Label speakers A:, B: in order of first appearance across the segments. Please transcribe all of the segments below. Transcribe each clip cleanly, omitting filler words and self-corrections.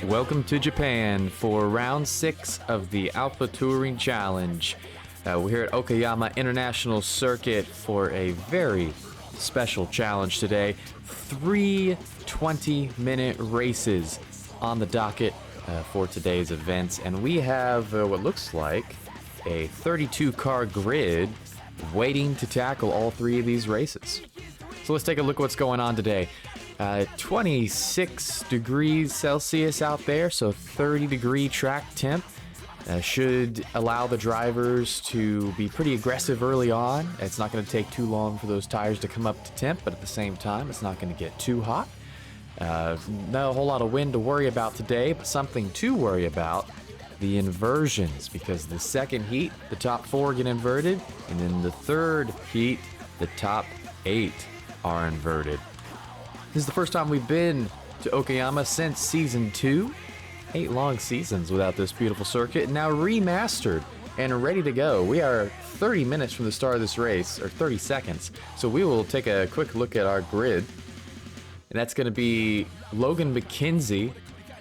A: Welcome to Japan for round 6 of the Alpha Touring Challenge. We're here at Okayama International Circuit for a very special challenge today. 3 20-minute races on the docket for today's events, and we have what looks like a 32-car grid waiting to tackle all 3 of these races. So let's take a look at what's going on today. 26 degrees Celsius out there, so 30-degree track temp. Should allow the drivers to be pretty aggressive early on. It's not going to take too long for those tires to come up to temp, but at the same time, it's not going to get too hot. Not a whole lot of wind to worry about today, but something to worry about, the inversions, because the second heat, the top 4 get inverted, and then the third heat, the top 8 are inverted. This is the first time we've been to Okayama since Season 2. 8 long seasons without this beautiful circuit, now remastered and ready to go. We are 30 minutes from the start of this race, or 30 seconds, so we will take a quick look at our grid. And that's going to be Logan McKenzie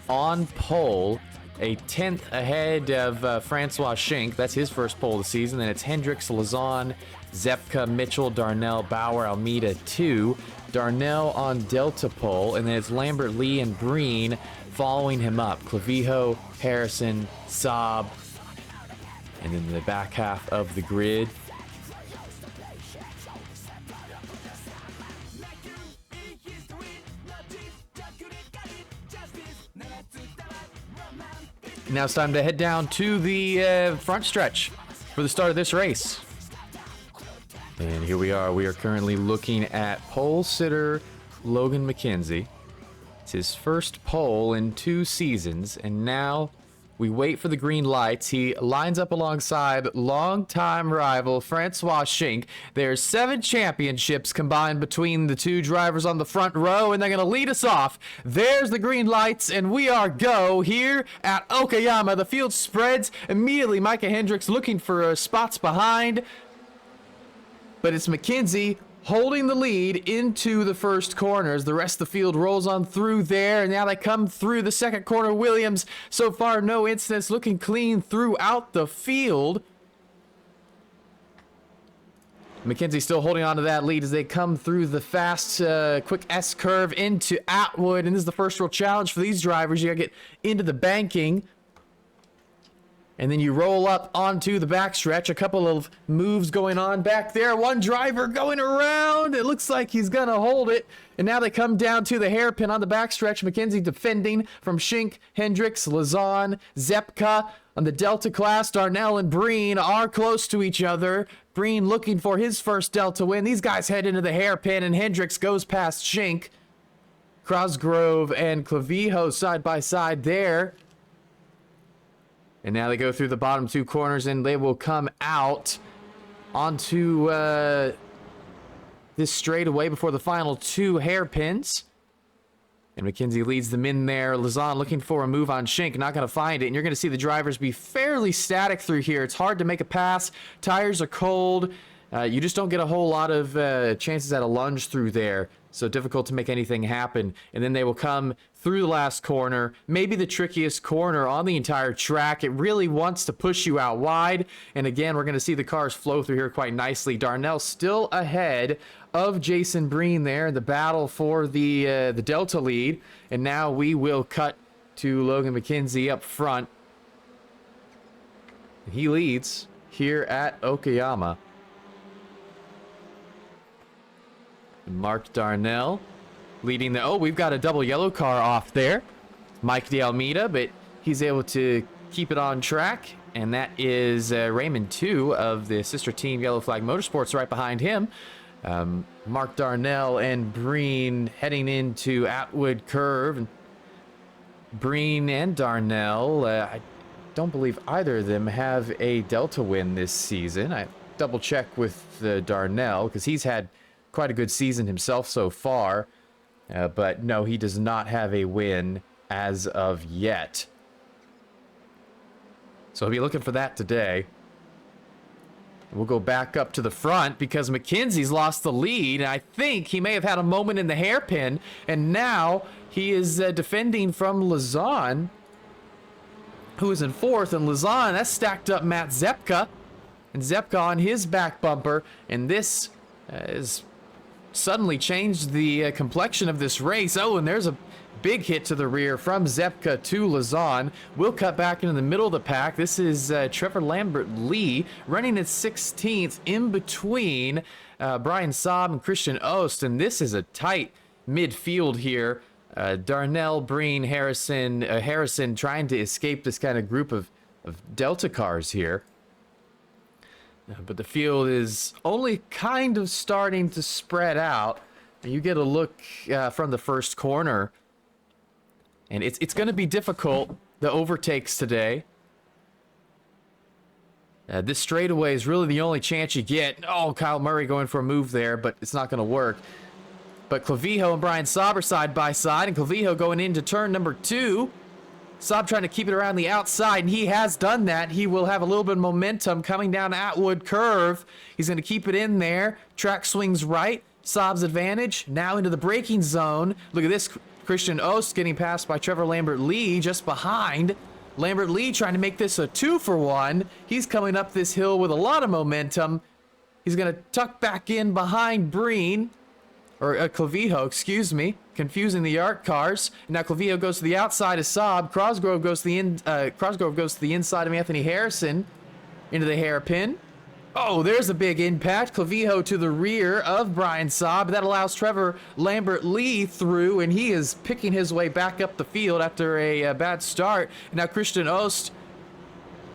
A: on pole, a 10th ahead of Francois Schenck. That's his first pole of the season. Then it's Hendricks, Lazan, Zepka, Mitchell, Darnell, Bauer, Almeida 2. Darnell on Delta pole, and then it's Lambert, Lee, and Breen following him up. Clavijo, Harrison, Saab, and then the back half of the grid. Now it's time to head down to the front stretch for the start of this race. And here we are. We are currently looking at pole sitter Logan McKenzie. It's his first pole in 2 seasons, and now we wait for the green lights. He lines up alongside longtime rival Francois Schenck. There's 7 championships combined between the 2 drivers on the front row, and they're going to lead us off. There's the green lights, and we are go here at Okayama. The field spreads immediately. Micah Hendricks looking for spots behind, but it's McKenzie holding the lead into the first corners. The rest of the field rolls on through there, and now they come through the second corner. Williams, so far no incidents, looking clean throughout the field. McKenzie still holding on to that lead as they come through the fast, quick S-curve into Atwood, and this is the first real challenge for these drivers. You gotta get into the banking, and then you roll up onto the backstretch. A couple of moves going on back there. One driver going around. It looks like he's going to hold it. And now they come down to the hairpin on the backstretch. McKenzie defending from Schenck, Hendricks, Lazan, Zepka. On the Delta class, Darnell and Breen are close to each other. Breen looking for his first Delta win. These guys head into the hairpin, and Hendricks goes past Schenck. Cosgrove and Clavijo side by side there. And now they go through the bottom 2 corners, and they will come out onto this straightaway before the final 2 hairpins. And McKenzie leads them in there. Lazan looking for a move on Schenck, not going to find it. And you're going to see the drivers be fairly static through here. It's hard to make a pass. Tires are cold. You just don't get a whole lot of chances at a lunge through there. So difficult to make anything happen. And then they will come through the last corner, maybe the trickiest corner on the entire track. It really wants to push you out wide. And again, we're going to see the cars flow through here quite nicely. Darnell still ahead of Jason Breen there in the battle for the Delta lead. And now we will cut to Logan McKenzie up front. He leads here at Okayama. Mark Darnell leading the... Oh, we've got a double yellow car off there. Mike de Almeida, but he's able to keep it on track. And that is Raymond 2 of the sister team Yellow Flag Motorsports right behind him. Mark Darnell and Breen heading into Atwood Curve. And Breen and Darnell, I don't believe either of them have a Delta win this season. I double check with Darnell because he's had quite a good season himself so far. But no, he does not have a win as of yet. So he'll be looking for that today. We'll go back up to the front because McKenzie's lost the lead. And I think he may have had a moment in the hairpin. And now he is defending from Lazan, who is in fourth. And Lazan, that's stacked up Matt Zepka. And Zepka on his back bumper. And this is suddenly changed the complexion of this race. Oh, and there's a big hit to the rear from Zepka to Lazan. We'll cut back into the middle of the pack. This is Trevor Lambert-Lee running at 16th in between Brian Saab and Christian Ost. And this is a tight midfield here. Darnell, Breen, Harrison trying to escape this kind of group of Delta cars here. But the field is only kind of starting to spread out. You get a look from the first corner. And it's going to be difficult, the overtakes today. This straightaway is really the only chance you get. Oh, Kyle Murray going for a move there, but it's not going to work. But Clavijo and Brian Saab are side by side, and Clavijo going into turn number 2. Saab trying to keep it around the outside, and he has done that. He will have a little bit of momentum coming down Atwood curve. He's going to keep it in there. Track swings right. Saab's advantage. Now into the braking zone. Look at this. Christian Ost getting passed by Trevor Lambert-Lee just behind. Lambert-Lee trying to make this a 2-for-1. He's coming up this hill with a lot of momentum. He's going to tuck back in behind Breen. Or Clavijo, excuse me. Confusing the ARC cars. And now Clavijo goes to the outside of Saab. Cosgrove goes to the inside of Anthony Harrison. Into the hairpin. Oh, there's a big impact. Clavijo to the rear of Brian Saab. That allows Trevor Lambert-Lee through, and he is picking his way back up the field after a bad start. And now Christian Ost.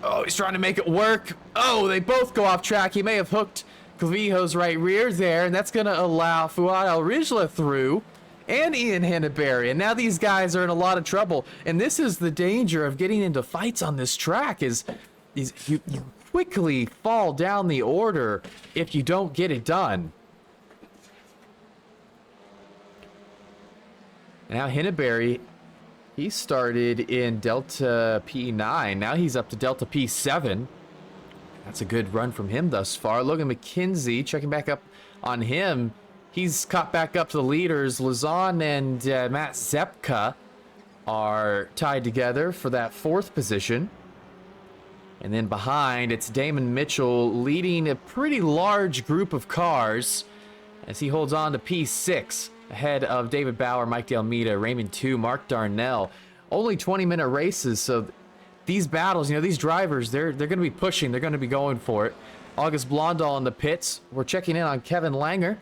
A: Oh, he's trying to make it work. Oh, they both go off track. He may have hooked Clavijo's right rear there, and that's going to allow Fuad Al-Rijla through and Ian Henneberry. And now these guys are in a lot of trouble. And this is the danger of getting into fights on this track is you quickly fall down the order if you don't get it done. Now Henneberry, he started in Delta P9. Now he's up to Delta P7. That's a good run from him thus far. Logan McKenzie checking back up on him. He's caught back up to the leaders. Lazan and Matt Zepka are tied together for that 4th position. And then behind, it's Damon Mitchell leading a pretty large group of cars as he holds on to P6 ahead of David Bauer, Mike D'Almeida, Raymond 2, Mark Darnell. Only 20-minute races, so these battles, these drivers, they're going to be pushing. They're going to be going for it. August Blondal in the pits. We're checking in on Kevin Langer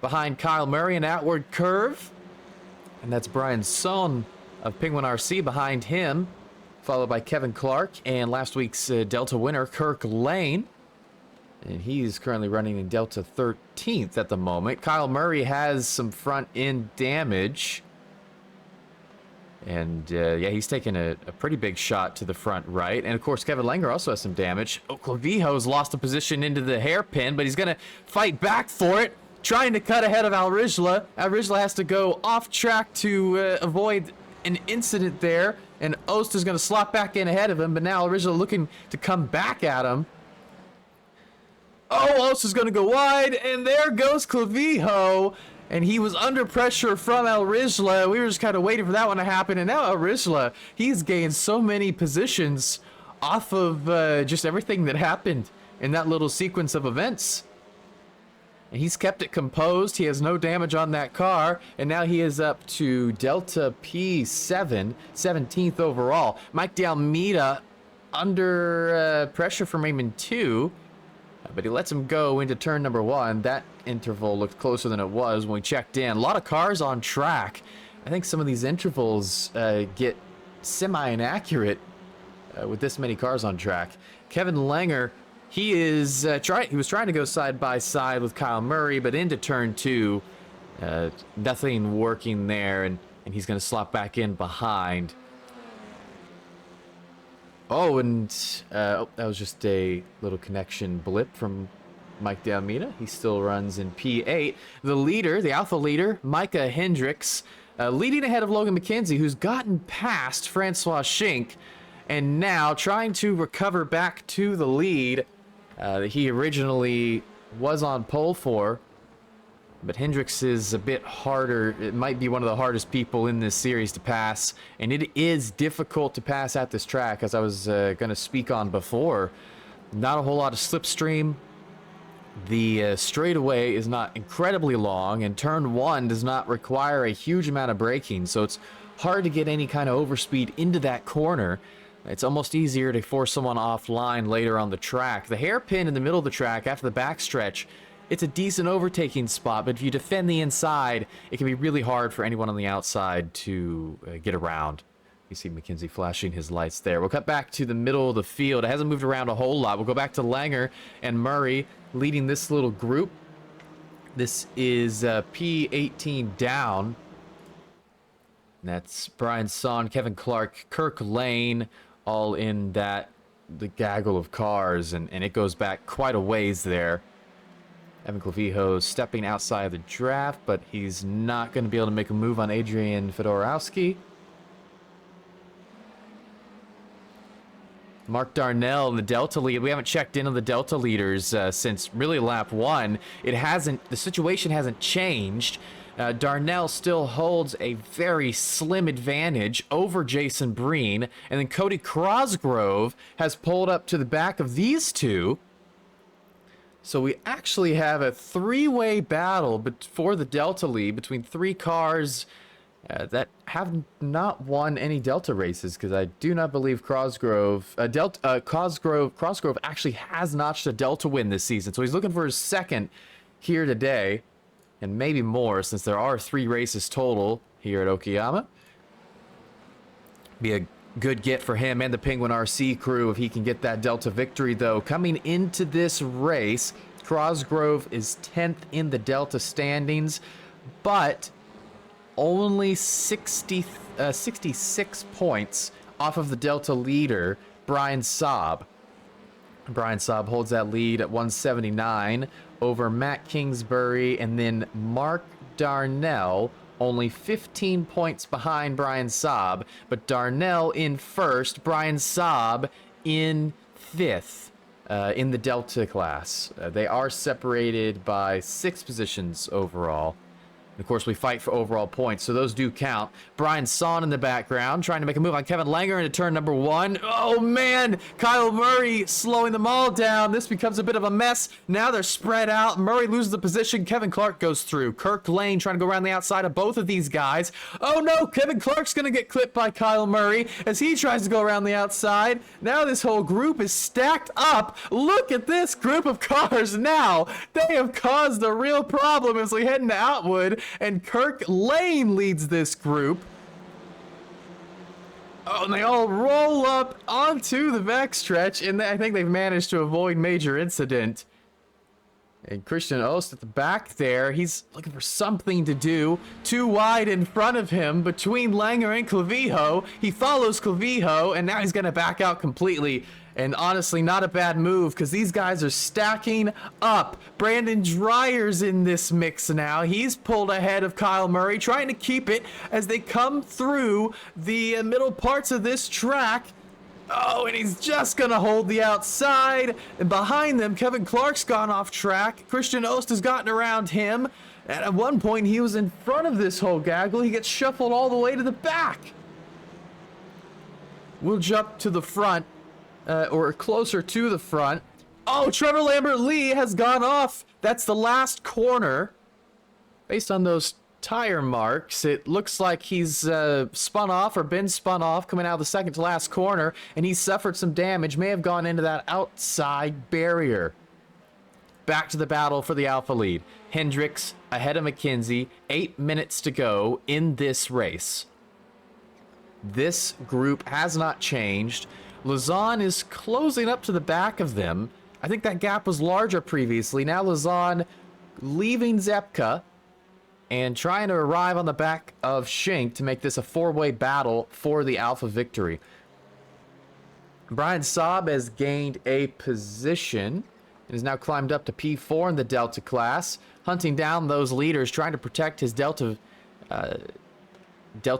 A: behind Kyle Murray in Outward Curve. And that's Brian Son of Penguin RC behind him, followed by Kevin Clark and last week's Delta winner, Kirk Lane. And he's currently running in Delta 13th at the moment. Kyle Murray has some front end damage. And yeah, he's taken a pretty big shot to the front right. And of course, Kevin Langer also has some damage. Oh, Clavijo's lost a position into the hairpin, but he's going to fight back for it, trying to cut ahead of Al-Rijla. Al-Rijla has to go off track to avoid an incident there. And Ost is going to slot back in ahead of him, but now Al-Rijla looking to come back at him. Oh, Ost is going to go wide, and there goes Clavijo. And he was under pressure from Al-Rijla. We were just kind of waiting for that one to happen. And now Al-Rijla, he's gained so many positions off of just everything that happened in that little sequence of events. And he's kept it composed. He has no damage on that car. And now he is up to Delta P7, 17th overall. Mike D'Almeida under pressure from Raymond 2. But he lets him go into turn number 1. That interval looked closer than it was when we checked in. A lot of cars on track. I think some of these intervals get semi-inaccurate with this many cars on track. Kevin Langer, he was trying to go side by side with Kyle Murray, but into turn 2, nothing working there, and he's going to slot back in behind. Oh, and that was just a little connection blip from Mike De Almeida. He still runs in P8. The leader, the alpha leader, Micah Hendricks, leading ahead of Logan McKenzie, who's gotten past Francois Schink, and now trying to recover back to the lead that he originally was on pole for. But Hendricks is a bit harder. It might be one of the hardest people in this series to pass, and it is difficult to pass at this track, as I was going to speak on before. Not a whole lot of slipstream. The straightaway is not incredibly long, and turn 1 does not require a huge amount of braking, so it's hard to get any kind of overspeed into that corner. It's almost easier to force someone offline later on the track. The hairpin in the middle of the track after the backstretch, it's a decent overtaking spot, but if you defend the inside, it can be really hard for anyone on the outside to get around. You see McKenzie flashing his lights there. We'll cut back to the middle of the field. It hasn't moved around a whole lot. We'll go back to Langer and Murray leading this little group. This is P18 down. That's Brian Son, Kevin Clark, Kirk Lane, all in the gaggle of cars, and it goes back quite a ways there. Evan Clavijo stepping outside of the draft, but he's not going to be able to make a move on Adrian Fedorowski. Mark Darnell in the Delta lead. We haven't checked in on the Delta leaders since really lap 1. The situation hasn't changed. Darnell still holds a very slim advantage over Jason Breen, and then Cody Cosgrove has pulled up to the back of these two. So we actually have a three-way battle for the Delta lead between three cars that have not won any Delta races, because I do not believe Cosgrove actually has notched a Delta win this season. So he's looking for his second here today, and maybe more, since there are 3 races total here at Okayama. Be a good get for him and the Penguin RC crew if he can get that Delta victory, though. Coming into this race, Cosgrove is 10th in the Delta standings, but only 66 points off of the Delta leader, Brian Saab. Brian Saab holds that lead at 179 over Matt Kingsbury, and then Mark Darnell, only 15 points behind Brian Saab, but Darnell in first, Brian Saab in 5th in the Delta class. They are separated by 6 positions overall. And of course, we fight for overall points, so those do count. Brian Son in the background, trying to make a move on Kevin Langer into turn number 1. Oh, man! Kyle Murray slowing them all down. This becomes a bit of a mess. Now they're spread out. Murray loses the position. Kevin Clark goes through. Kirk Lane trying to go around the outside of both of these guys. Oh, no! Kevin Clark's going to get clipped by Kyle Murray as he tries to go around the outside. Now this whole group is stacked up. Look at this group of cars now. They have caused a real problem as we head into Outwood. And Kirk Lane leads this group. Oh, and they all roll up onto the backstretch, and I think they've managed to avoid major incident. And Christian Ost at the back there, he's looking for something to do. Too wide in front of him, between Langer and Clavijo. He follows Clavijo, and now he's going to back out completely. And honestly, not a bad move, because these guys are stacking up. Brandon Dreyer's in this mix now. He's pulled ahead of Kyle Murray, trying to keep it as they come through the middle parts of this track. Oh, and he's just going to hold the outside. And behind them, Kevin Clark's gone off track. Christian Ost has gotten around him. And at one point, he was in front of this whole gaggle. He gets shuffled all the way to the back. We'll jump to the front. Or closer to the front. Oh, Trevor Lambert-Lee has gone off. That's the last corner. Based on those tire marks, it looks like he's spun off or been spun off coming out of the second to last corner, and he's suffered some damage. May have gone into that outside barrier. Back to the battle for the Alpha lead. Hendricks ahead of McKenzie. 8 minutes to go in this race. This group has not changed. Lazan is closing up to the back of them. I think that gap was larger previously. Now Lazan leaving Zepka and trying to arrive on the back of Schink to make this a 4-way battle for the Alpha victory. Brian Saab has gained a position and has now climbed up to P4 in the Delta class, hunting down those leaders, trying to protect his Delta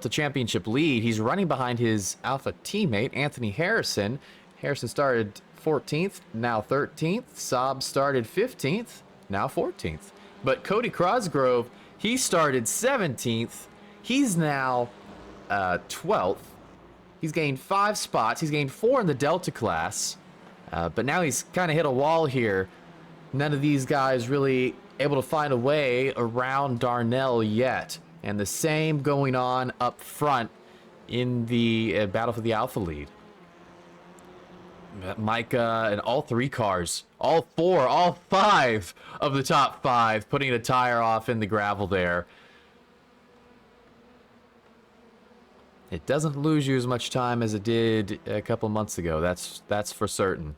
A: Championship lead. He's running behind his Alpha teammate, Anthony Harrison. Harrison started 14th, now 13th. Saab started 15th, now 14th. But Cody Crosgrove, he started 17th. He's now 12th. He's gained 5 spots. He's gained 4 in the Delta class. But now he's kind of hit a wall here. None of these guys really able to find a way around Darnell yet. And the same going on up front in the battle for the Alpha lead. Micah and all 3 cars, all 4, all 5 of the top 5 putting a tire off in the gravel there. It doesn't lose you as much time as it did a couple months ago. That's for certain.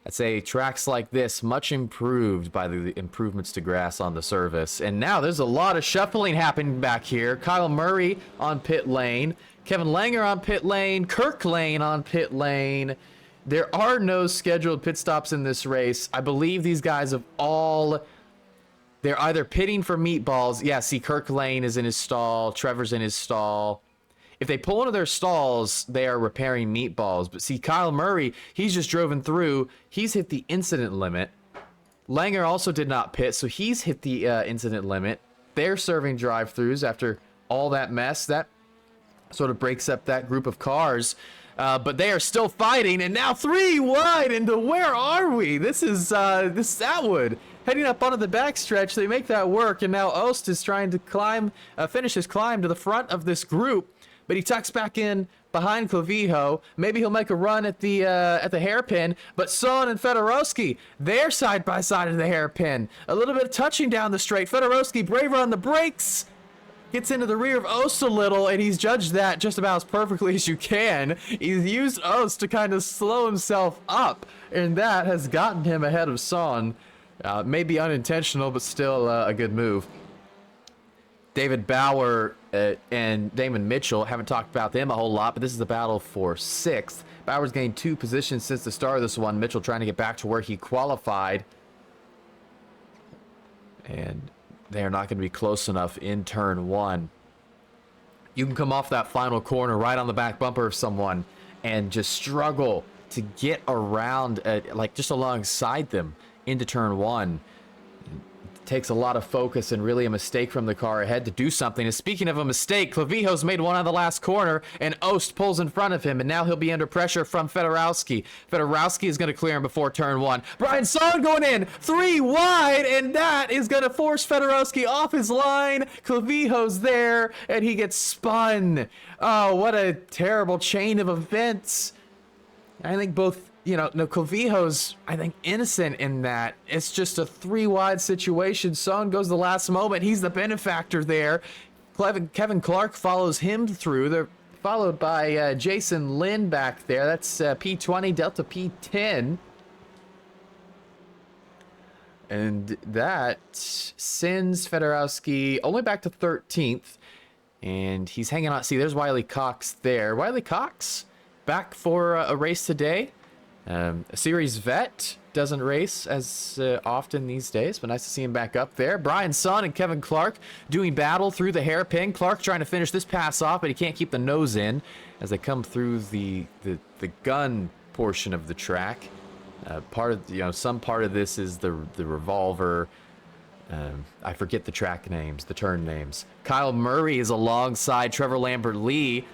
A: I'd say tracks like this much improved by the improvements to grass on the surface. And now there's a lot of shuffling happening back here. Kyle Murray on pit lane, Kevin Langer on pit lane, Kirk Lane on pit lane. There are no scheduled pit stops in this race. I believe these guys have all... They're either pitting for meatballs. Yeah, see, Kirk Lane is in his stall. Trevor's in his stall. If they pull into their stalls, they are repairing meatballs. But see, Kyle Murray, he's just driven through. He's hit the incident limit. Langer also did not pit, so he's hit the incident limit. They're serving drive-thrus after all that mess. That sort of breaks up that group of cars. But they are still fighting, and now 3 wide into where are we? This is Atwood. Heading up onto the backstretch, they make that work, and now Ost is trying to climb, finish his climb to the front of this group. But he tucks back in behind Clavijo. Maybe he'll make a run at the hairpin. But Son and Fedorowski, they're side by side at the hairpin. A little bit of touching down the straight. Fedorowski, braver on the brakes. Gets into the rear of Ost a little, and he's judged that just about as perfectly as you can. He's used Ost to kind of slow himself up, and that has gotten him ahead of Son. Maybe unintentional, but still a good move. David Bauer and Damon Mitchell, haven't talked about them a whole lot, but this is the battle for 6th. Bauer's gained 2 positions since the start of this one. Mitchell trying to get back to where he qualified. And they're not going to be close enough in turn 1. You can come off that final corner right on the back bumper of someone and just struggle to get around, like just alongside them into turn 1. Takes a lot of focus and really a mistake from the car ahead to do something. And speaking of a mistake, Clavijo's made one on the last corner, and Ost pulls in front of him, and now he'll be under pressure from Fedorowski. Fedorowski is going to clear him before turn 1. Brian Son going in, 3 wide, and that is going to force Fedorowski off his line. Clavijo's there, and he gets spun. Oh, what a terrible chain of events. I think both... Clavijo's, I think, innocent in that. It's just a 3 wide situation. Son goes the last moment. He's the benefactor there. Kevin Clark follows him through. They're followed by Jason Lin back there. That's P20, Delta P10. And that sends Fedorowski only back to 13th. And he's hanging on. See, there's Wiley Cox there. Wiley Cox back for a race today. A series vet doesn't race as often these days, but nice to see him back up there. Brian Son and Kevin Clark doing battle through the hairpin. Clark trying to finish this pass off, but he can't keep the nose in as they come through the gun portion of the track. Some part of this is the revolver. I forget the track names, the turn names. Kyle Murray is alongside Trevor Lambert-Lee.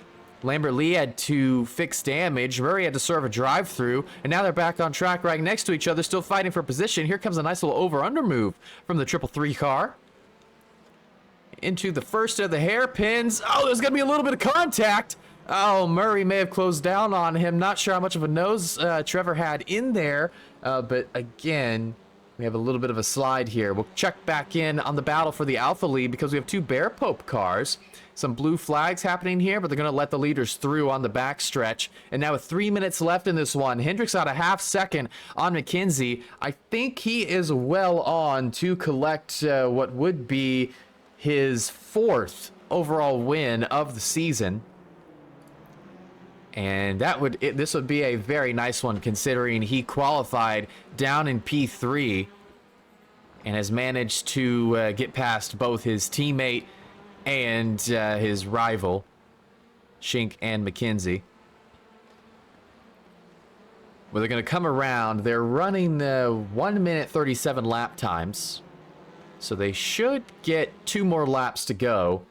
A: Lambert-Lee had to fix damage. Murray had to serve a drive-through, and now they're back on track right next to each other, still fighting for position. Here comes a nice little over-under move from the 333 car. Into the first of the hairpins. Oh, there's going to be a little bit of contact. Oh, Murray may have closed down on him. Not sure how much of a nose Trevor had in there, but again, we have a little bit of a slide here. We'll check back in on the battle for the Alpha lead because we have 2 Bear Pope cars. Some blue flags happening here, but they're going to let the leaders through on the backstretch. And now with 3 minutes left in this one, Hendricks out a half second on McKenzie. I think he is well on to collect what would be his 4th overall win of the season. And this would be a very nice one considering he qualified down in P3 and has managed to get past both his teammate and his rival, Shink and McKenzie. Well, they're going to come around. They're running 1 minute 37 lap times. So they should get 2 more laps to go.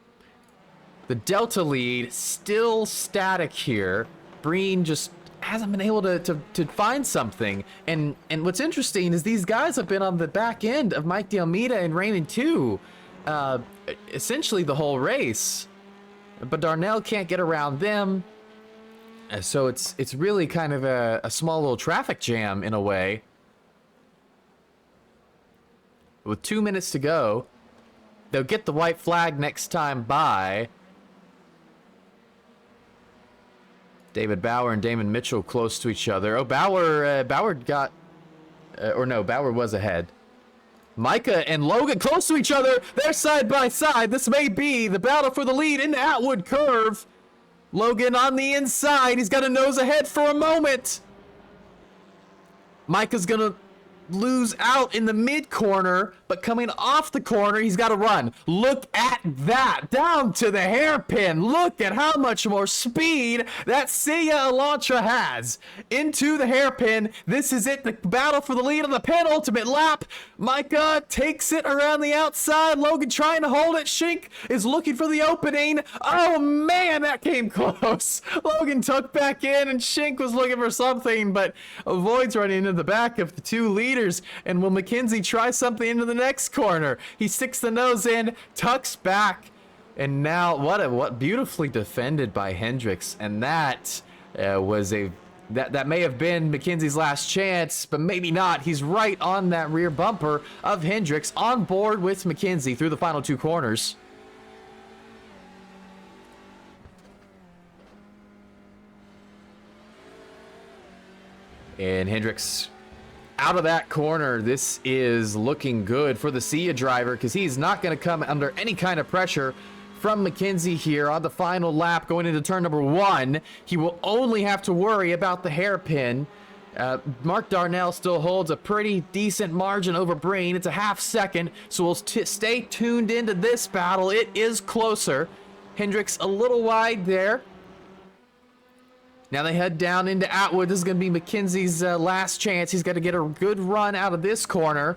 A: The Delta lead still static here. Breen just hasn't been able to find something. And what's interesting is these guys have been on the back end of Mike D'Almeida and Raymond 2 essentially the whole race. But Darnell can't get around them. So it's really kind of a small little traffic jam in a way. With 2 minutes to go, they'll get the white flag next time by. David Bauer and Damon Mitchell close to each other. Oh, Bauer got, or no, Bauer was ahead. Micah and Logan close to each other. They're side by side. This may be the battle for the lead in the Atwood curve. Logan on the inside. He's got a nose ahead for a moment. Micah's gonna lose out in the mid corner, but coming off the corner, he's got to run. Look at that, down to the hairpin. Look at how much more speed that Sia Elantra has. Into the hairpin. This is it, the battle for the lead on the penultimate lap. Micah takes it around the outside. Logan trying to hold it. Shink is looking for the opening. Oh man, that came close. Logan tucked back in and Shink was looking for something, but avoids running into the back of the 2 leaders. And will McKenzie try something into the next corner? He sticks the nose in, tucks back, and now what beautifully defended by Hendricks. And that was that may have been McKenzie's last chance, but maybe not. He's right on that rear bumper of Hendricks, on board with McKenzie through the final 2 corners. And Hendricks out of that corner. This is looking good for the Sia driver because he's not going to come under any kind of pressure from McKenzie here on the final lap going into turn number 1. He will only have to worry about the hairpin. Mark Darnell still holds a pretty decent margin over Breen. It's a half second, so we'll stay tuned into this battle. It is closer. Hendricks a little wide there. Now they head down into Atwood. This is going to be McKenzie's last chance. He's got to get a good run out of this corner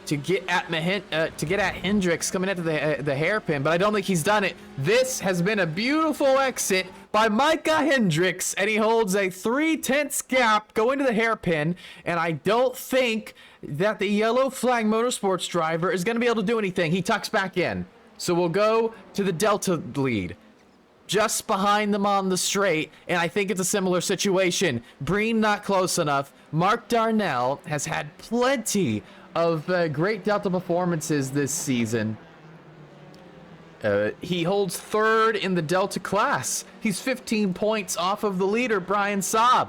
A: to get at Hendricks coming into the hairpin, but I don't think he's done it. This has been a beautiful exit by Micah Hendricks, and he holds a 3/10 gap going to the hairpin, and I don't think that the yellow flag motorsports driver is going to be able to do anything. He tucks back in. So we'll go to the Delta lead. Just behind them on the straight, and I think it's a similar situation. Breen not close enough. Mark Darnell has had plenty of great Delta performances this season. He holds 3rd in the Delta class. He's 15 points off of the leader, Brian Saab.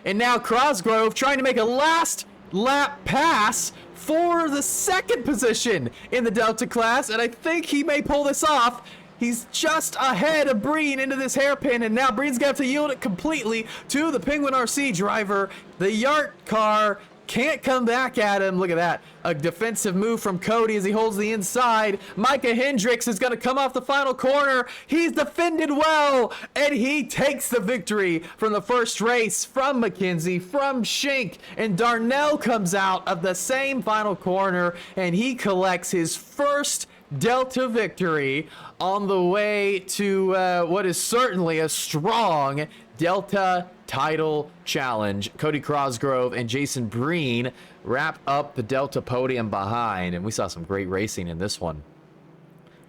A: And now Cosgrove trying to make a last lap pass for the 2nd position in the Delta class, and I think he may pull this off. He's just ahead of Breen into this hairpin, and now Breen's got to yield it completely to the Penguin RC driver. The Yart car can't come back at him. Look at that. A defensive move from Cody as he holds the inside. Micah Hendricks is going to come off the final corner. He's defended well, and he takes the victory from the first race from McKenzie, from Shink, and Darnell comes out of the same final corner, and he collects his first Delta victory on the way to what is certainly a strong Delta title challenge. Cody Cosgrove and Jason Breen wrap up the Delta podium behind, and we saw some great racing in this one.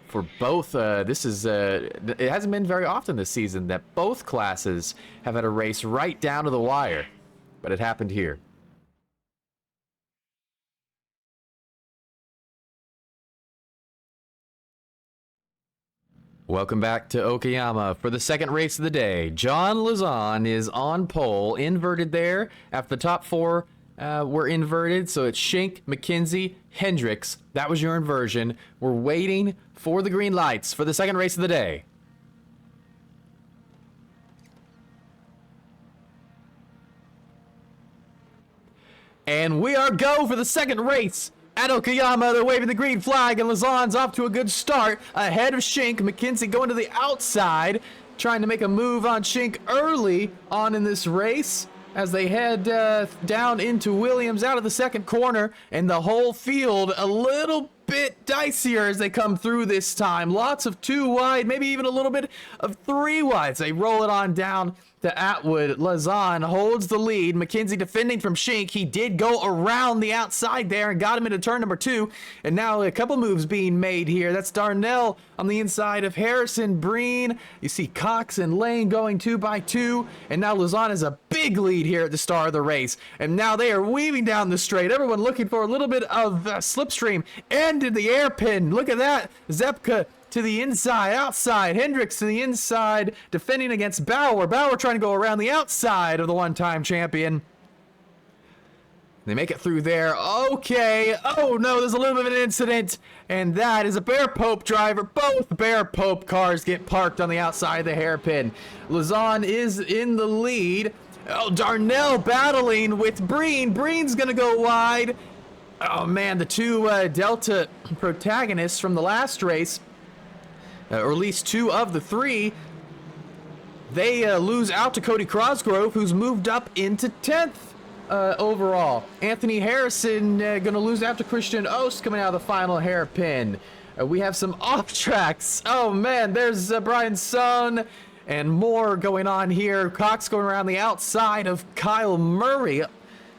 A: For both, it hasn't been very often this season that both classes have had a race right down to the wire, but it happened here. Welcome back to Okayama for the 2nd race of the day. John Lazan is on pole, inverted there. After the top 4 were inverted, so it's Shink, McKenzie, Hendricks. That was your inversion. We're waiting for the green lights for the 2nd race of the day. And we are go for the second race at Okayama. They're waving the green flag, and Lazon's off to a good start ahead of Shink. McKenzie going to the outside, trying to make a move on Shink early on in this race as they head down into Williams out of the second corner, and the whole field a little bit dicier as they come through this time. Lots of 2 wide, maybe even a little bit of 3 wides. They roll it on down to Atwood. Lazon holds the lead. McKenzie defending from Shink. He did go around the outside there and got him into turn number 2. And now a couple moves being made here. That's Darnell on the inside of Harrison, Breen. You see Cox and Lane going 2 by 2. And now Lazon has a big lead here at the start of the race. And now they are weaving down the straight. Everyone looking for a little bit of slipstream and in the airpin. Look at that. Zepka to the inside, outside. Hendricks to the inside, defending against Bauer. Bauer trying to go around the outside of the one-time champion. They make it through there. Okay. Oh, no, there's a little bit of an incident, and that is a Bear Pope driver. Both Bear Pope cars get parked on the outside of the hairpin. Lazon is in the lead. Oh, Darnell battling with Breen. Breen's going to go wide. Oh, man, the 2 Delta protagonists from the last race, or at least 2 of the 3, they lose out to Cody Crosgrove, who's moved up into 10th overall. Anthony Harrison going to lose out to Christian Ost coming out of the final hairpin. We have some off tracks. Oh, man, there's Brian Son and more going on here. Cox going around the outside of Kyle Murray.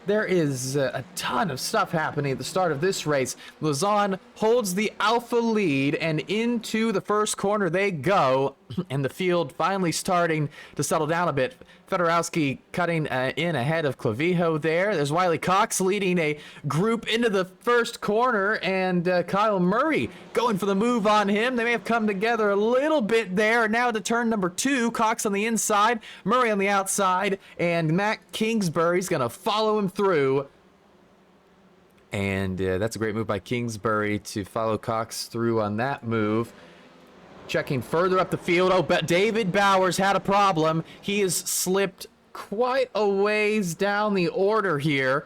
A: There is a ton of stuff happening at the start of this race. Lazon holds the alpha lead, and into the first corner they go, and the field finally starting to settle down a bit. Fedorowski cutting in ahead of Clavijo there. There's Wiley Cox leading a group into the first corner, and Kyle Murray going for the move on him. They may have come together a little bit there. Now to turn number 2, Cox on the inside, Murray on the outside, and Matt Kingsbury's going to follow him through. And that's a great move by Kingsbury to follow Cox through on that move. Checking further up the field. Oh, but David Bowers had a problem. He has slipped quite a ways down the order here.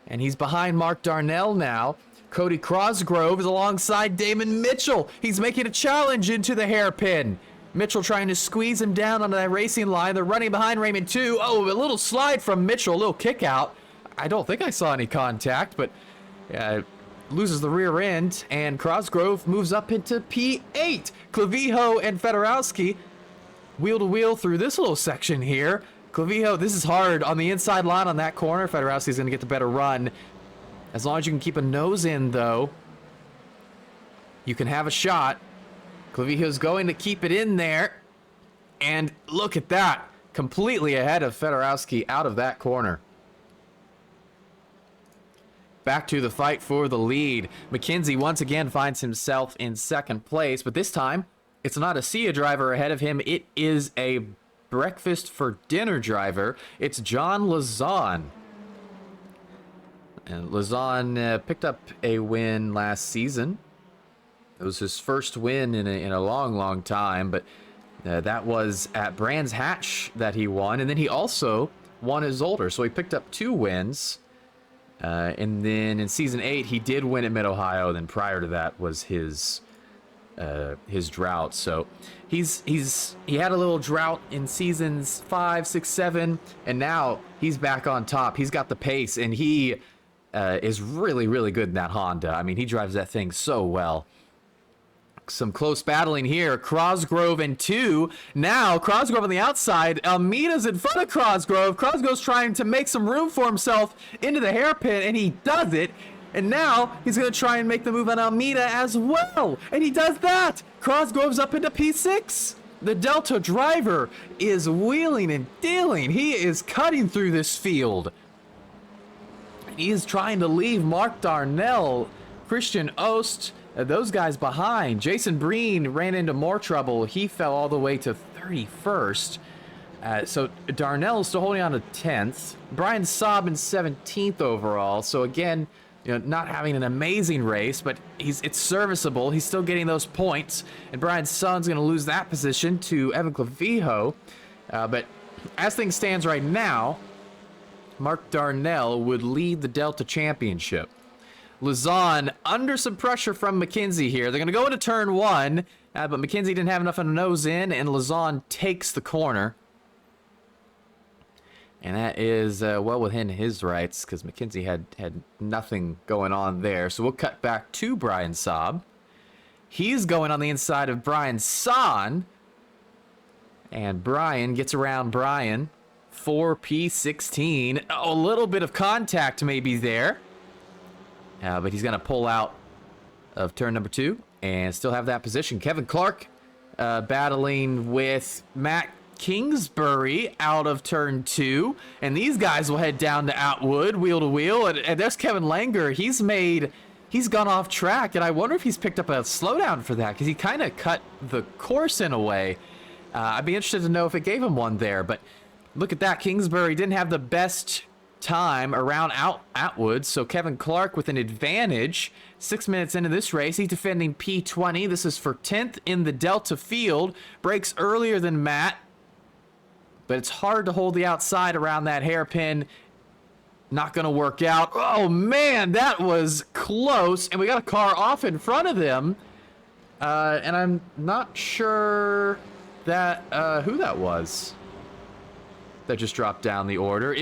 A: And he's behind Mark Darnell now. Cody Crosgrove is alongside Damon Mitchell. He's making a challenge into the hairpin. Mitchell trying to squeeze him down onto that racing line. They're running behind Raymond too. Oh, a little slide from Mitchell. A little kick out. I don't think I saw any contact, but loses the rear end, and Crosgrove moves up into P8. Clavijo and Fedorowski wheel to wheel through this little section here. Clavijo, this is hard on the inside line on that corner. Fedorowski's going to get the better run. As long as you can keep a nose in, though, you can have a shot. Clavijo's going to keep it in there, and look at that. Completely ahead of Fedorowski out of that corner. Back to the fight for the lead. McKenzie once again finds himself in second place, but this time it's not a SIA driver ahead of him. It is a breakfast for dinner driver. It's John Lazon. And Lazon picked up a win last season. It was his first win in a long, long time, but that was at Brands Hatch that he won, and then he also won his older, so he picked up 2 wins. And then in season 8, he did win at Mid-Ohio. Then prior to that was his drought. So he had a little drought in seasons 5, 6, 7, and now he's back on top. He's got the pace, and he is really, really good in that Honda. I mean, he drives that thing so well. Some close battling here. Crosgrove and 2. Now Crosgrove on the outside. Almeida's in front of Crosgrove. Crosgrove's trying to make some room for himself into the hairpin, and he does it. And now he's going to try and make the move on Almeida as well. And he does that. Crosgrove's up into P6. The Delta driver is wheeling and dealing. He is cutting through this field. He is trying to leave Mark Darnell, Christian Ost, those guys behind. Jason Breen ran into more trouble. He fell all the way to 31st. So Darnell's still holding on to 10th. Brian Saab in 17th overall. So again, not having an amazing race, but it's serviceable. He's still getting those points. And Brian Son's going to lose that position to Evan Clavijo. But as things stands right now, Mark Darnell would lead the Delta Championship. Luzon under some pressure from McKenzie here. They're going to go into turn 1, but McKenzie didn't have enough of a nose in, and Luzon takes the corner. And that is well within his rights, because McKenzie had nothing going on there. So we'll cut back to Brian Saab. He's going on the inside of Brian San. And Brian gets around Brian. 4P16. A little bit of contact maybe there. But he's going to pull out of turn number 2 and still have that position. Kevin Clark battling with Matt Kingsbury out of turn 2. And these guys will head down to Atwood, wheel to wheel. And there's Kevin Langer. He's gone off track. And I wonder if he's picked up a slowdown for that, because he kind of cut the course in a way. I'd be interested to know if it gave him one there. But look at that. Kingsbury didn't have the best time around Atwood, so Kevin Clark with an advantage. 6 minutes into this race, he's defending P20. This is for 10th in the Delta field. Breaks earlier than Matt, but it's hard to hold the outside around that hairpin. Not going to work out. Oh man, that was close, and we got a car off in front of them, and I'm not sure that who that was that just dropped down the order.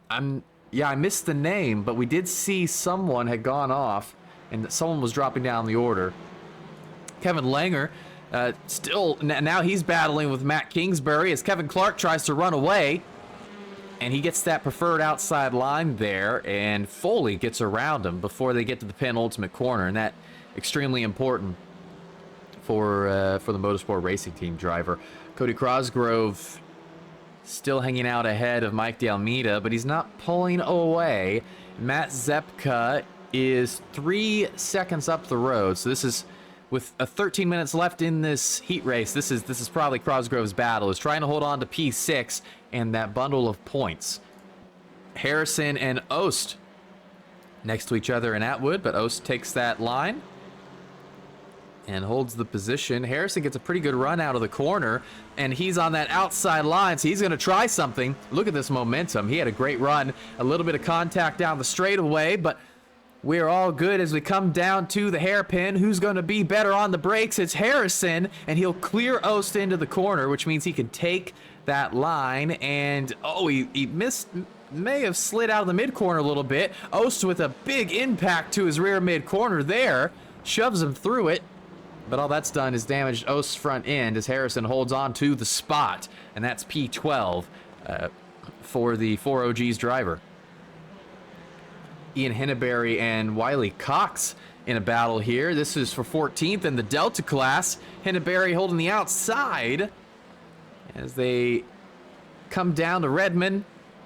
A: I missed the name, but we did see someone had gone off, and someone was dropping down the order. Kevin Langer, still, now he's battling with Matt Kingsbury as Kevin Clark tries to run away, and he gets that preferred outside line there, and Foley gets around him before they get to the penultimate corner, and that extremely important for the Motorsport Racing Team driver. Cody Crosgrove still hanging out ahead of Mike De Almeida, but he's not pulling away. Matt Zepka is 3 seconds up the road, so this is with 13 minutes left in this heat race. This is probably Crosgrove's battle, is trying to hold on to P6 and that bundle of points. Harrison and Ost next to each other in Atwood, but Ost takes that line and holds the position. Harrison gets a pretty good run out of the corner, and he's on that outside line, so he's going to try something. Look at this momentum. He had a great run. A little bit of contact down the straightaway, but we're all good as we come down to the hairpin. Who's going to be better on the brakes? It's Harrison, and he'll clear Ost into the corner, which means he can take that line. And, oh, he missed, may have slid out of the mid-corner a little bit. Ost with a big impact to his rear mid-corner there. Shoves him through it. But all that's done is damaged Ost's front end as Harrison holds on to the spot. And that's P12 for the 4OG's driver. Ian Henneberry and Wiley Cox in a battle here. This is for 14th in the Delta class. Henneberry holding the outside as they come down to Redmond.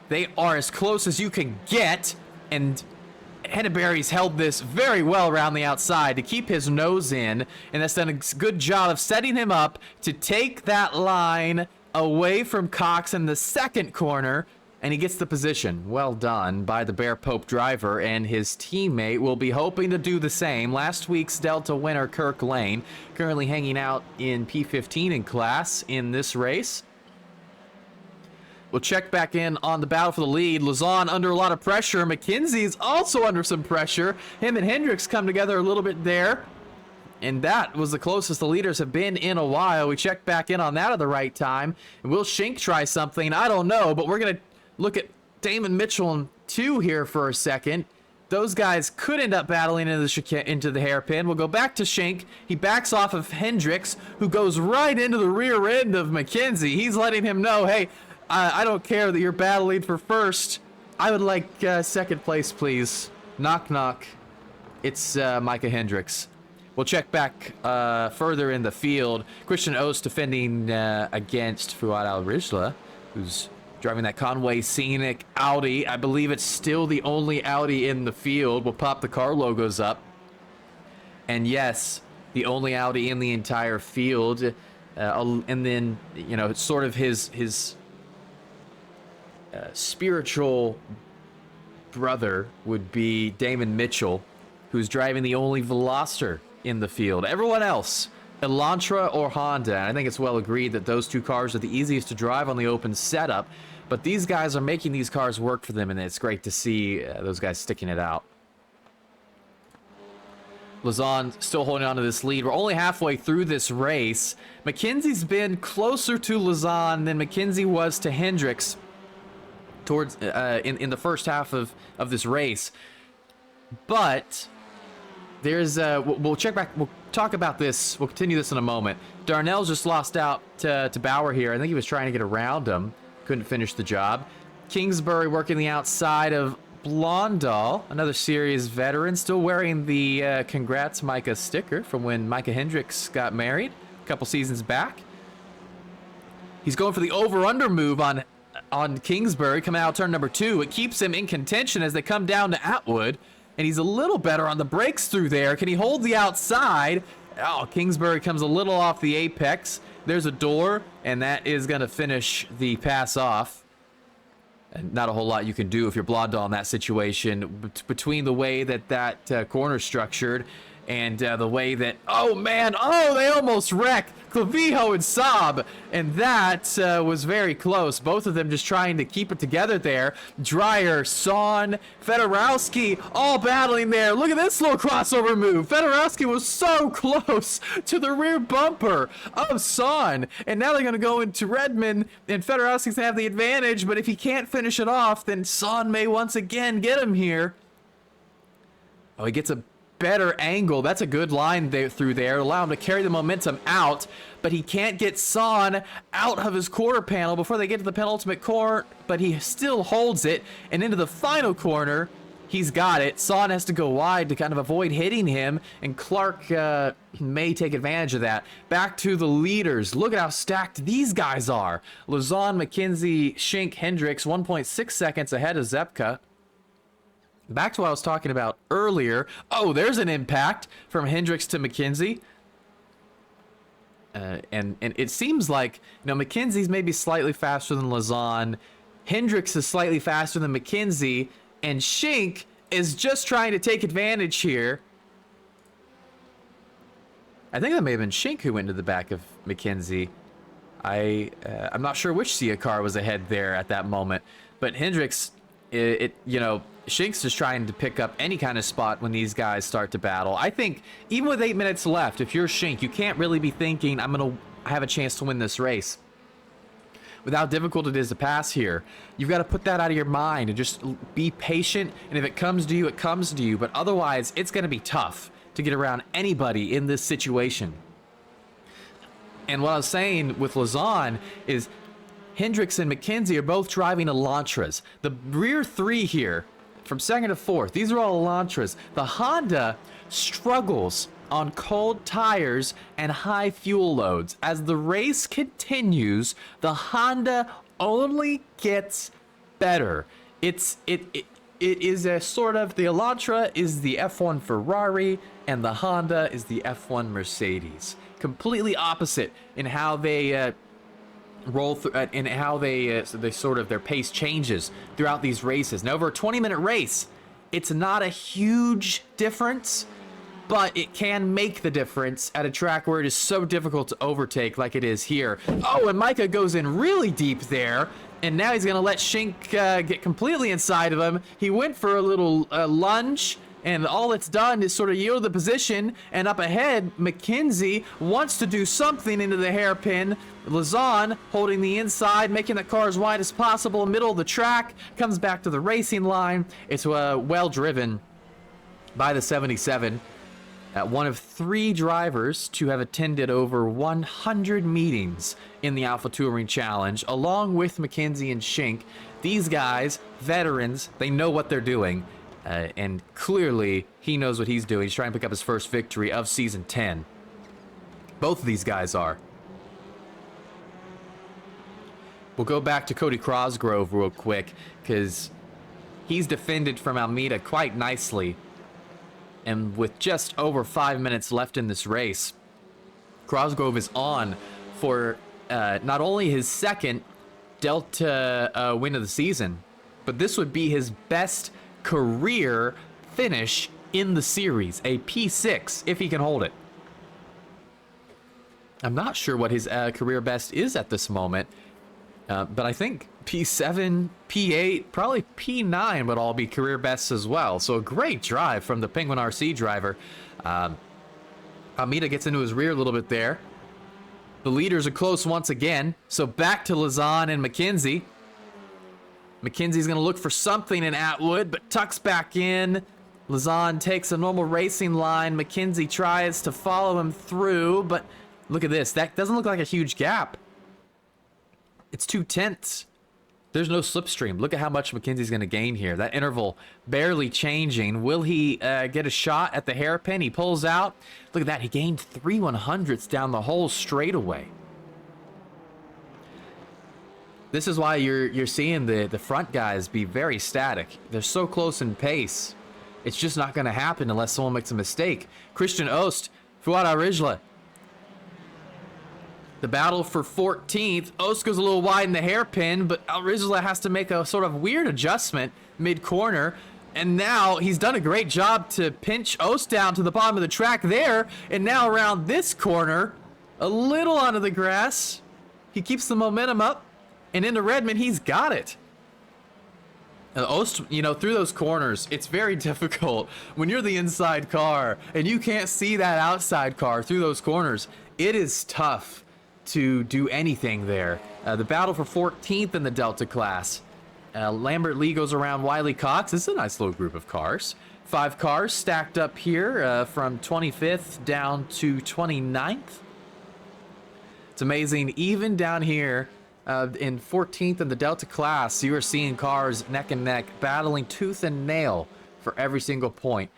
A: They are as close as you can get, and Henneberry's held this very well around the outside to keep his nose in, and that's done a good job of setting him up to take that line away from Cox in the second corner, and he gets the position. Well done by the Bear Pope driver, and his teammate will be hoping to do the same. Last week's Delta winner, Kirk Lane, currently hanging out in P15 in class in this race. We'll check back in on the battle for the lead. Luzon under a lot of pressure. McKenzie's also under some pressure. Him and Hendricks come together a little bit there. And that was the closest the leaders have been in a while. We checked back in on that at the right time. And will Shink try something? I don't know, but we're going to look at Damon Mitchell and 2 here for a second. Those guys could end up battling into the hairpin. We'll go back to Shink. He backs off of Hendricks, who goes right into the rear end of McKenzie. He's letting him know, hey, I don't care that you're battling for first. I would like second place, please. Knock, knock. It's Micah Hendricks. We'll check back further in the field. Christian Ost defending against Fuad Al-Rijla, who's driving that Conway Scenic Audi. I believe it's still the only Audi in the field. We'll pop the car logos up. And yes, the only Audi in the entire field. And then, you know, it's sort of his spiritual brother would be Damon Mitchell, who's driving the only Veloster in the field. Everyone else, Elantra or Honda. I think it's well agreed that those two cars are the easiest to drive on the open setup. But these guys are making these cars work for them, and it's great to see those guys sticking it out. Lazan still holding on to this lead. We're only halfway through this race. McKenzie's been closer to Lazan than McKenzie was to Hendricks towards in the first half of this race. But there's we'll check back. We'll talk about this. We'll continue this in a moment. Darnell's just lost out to Bauer here. I think he was trying to get around him. Couldn't finish the job. Kingsbury working the outside of Blondal, another series veteran, still wearing the Congrats Micah sticker from when Micah Hendricks got married a couple seasons back. He's going for the over-under move on Kingsbury coming out turn number 2. It keeps him in contention as they come down to Atwood, and he's a little better on the brakes through there. Can he hold the outside? Oh, Kingsbury comes a little off the apex. There's a door, and that is going to finish the pass off. And not a whole lot you can do if you're Blondal in that situation. Between the way that corner's structured and the way that, oh man, oh, they almost wreck Clavijo and Saab. And that was very close. Both of them just trying to keep it together there. Dreyer, Son, Fedorowski all battling there. Look at this little crossover move. Fedorowski was so close to the rear bumper of Son. And now they're going to go into Redmond, and Fedorowski's going to have the advantage. But if he can't finish it off, then Son may once again get him here. Oh, he gets a better angle. That's a good line through there. Allow him to carry the momentum out, but he can't get Son out of his quarter panel before they get to the penultimate corner, but he still holds it, and into the final corner, he's got it. Son has to go wide to kind of avoid hitting him, and Clark may take advantage of that. Back to the leaders. Look at how stacked these guys are. Lazan, McKenzie, Schink, Hendricks, 1.6 seconds ahead of Zepka. Back to what I was talking about earlier. Oh, there's an impact from Hendricks to McKenzie. And it seems like, McKenzie's maybe slightly faster than Lazan. Hendricks is slightly faster than McKenzie. And Schink is just trying to take advantage here. I think that may have been Schink who went to the back of McKenzie. I'm not sure which Sia car was ahead there at that moment. But Hendricks, Shink's just trying to pick up any kind of spot when these guys start to battle. I think even with 8 minutes left, if you're Schink, you can't really be thinking, I'm going to have a chance to win this race. With how difficult it is to pass here, you've got to put that out of your mind and just be patient. And if it comes to you, it comes to you. But otherwise, it's going to be tough to get around anybody in this situation. And what I was saying with Lazan is Hendricks and McKenzie are both driving Elantras. The rear 3 here, from 2nd to 4th, these are all Elantras. The Honda struggles on cold tires and high fuel loads. As the race continues, the Honda only gets better. It is a sort of, the Elantra is the F1 Ferrari, and the Honda is the F1 Mercedes. Completely opposite in how they roll through, and how they sort of their pace changes throughout these races. Now, over a 20-minute race, it's not a huge difference, but it can make the difference at a track where it is so difficult to overtake like it is here. Oh, and Micah goes in really deep there, and now he's going to let Schink get completely inside of him. He went for a little lunge, and all it's done is sort of yield the position, and up ahead, McKenzie wants to do something into the hairpin. Lazan holding the inside, making the car as wide as possible, middle of the track, comes back to the racing line. It's well driven by the 77. One of 3 drivers to have attended over 100 meetings in the Alpha Touring Challenge, along with McKenzie and Schink. These guys, veterans, they know what they're doing. And clearly, he knows what he's doing. He's trying to pick up his first victory of Season 10. Both of these guys are. We'll go back to Cody Crosgrove real quick, because he's defended from Almeida quite nicely. And with just over 5 minutes left in this race, Crosgrove is on for not only his second Delta win of the season, but this would be his best career finish in the series, a P6 if he can hold it. I'm not sure what his career best is at this moment. But I think P7, P8, probably P9 would all be career bests as well. So a great drive from the Penguin RC driver. Almeida gets into his rear a little bit there. The leaders are close once again. So back to Lazan and McKenzie. McKenzie's going to look for something in Atwood, but tucks back in. Lazan takes a normal racing line. McKenzie tries to follow him through, but look at this. That doesn't look like a huge gap. It's 2/10. There's no slipstream. Look at how much McKenzie's going to gain here. That interval barely changing. Will he get a shot at the hairpin? He pulls out. Look at that. He gained 3/100ths down the whole straightaway. This is why you're seeing the front guys be very static. They're so close in pace. It's just not going to happen unless someone makes a mistake. Christian Oost, Fuad Arijla. The battle for 14th. Oost goes a little wide in the hairpin, but Arijla has to make a sort of weird adjustment mid-corner. And now he's done a great job to pinch Oost down to the bottom of the track there. And now around this corner, a little onto the grass. He keeps the momentum up. And into Redmond, he's got it. Oost, you know, through those corners, it's very difficult when you're the inside car and you can't see that outside car through those corners. It is tough to do anything there. The battle for 14th in the Delta class. Lambert Lee goes around Wiley Cox. This is a nice little group of cars. 5 cars stacked up here from 25th down to 29th. It's amazing. Even down here in 14th in the Delta class, you are seeing cars neck and neck, battling tooth and nail for every single point.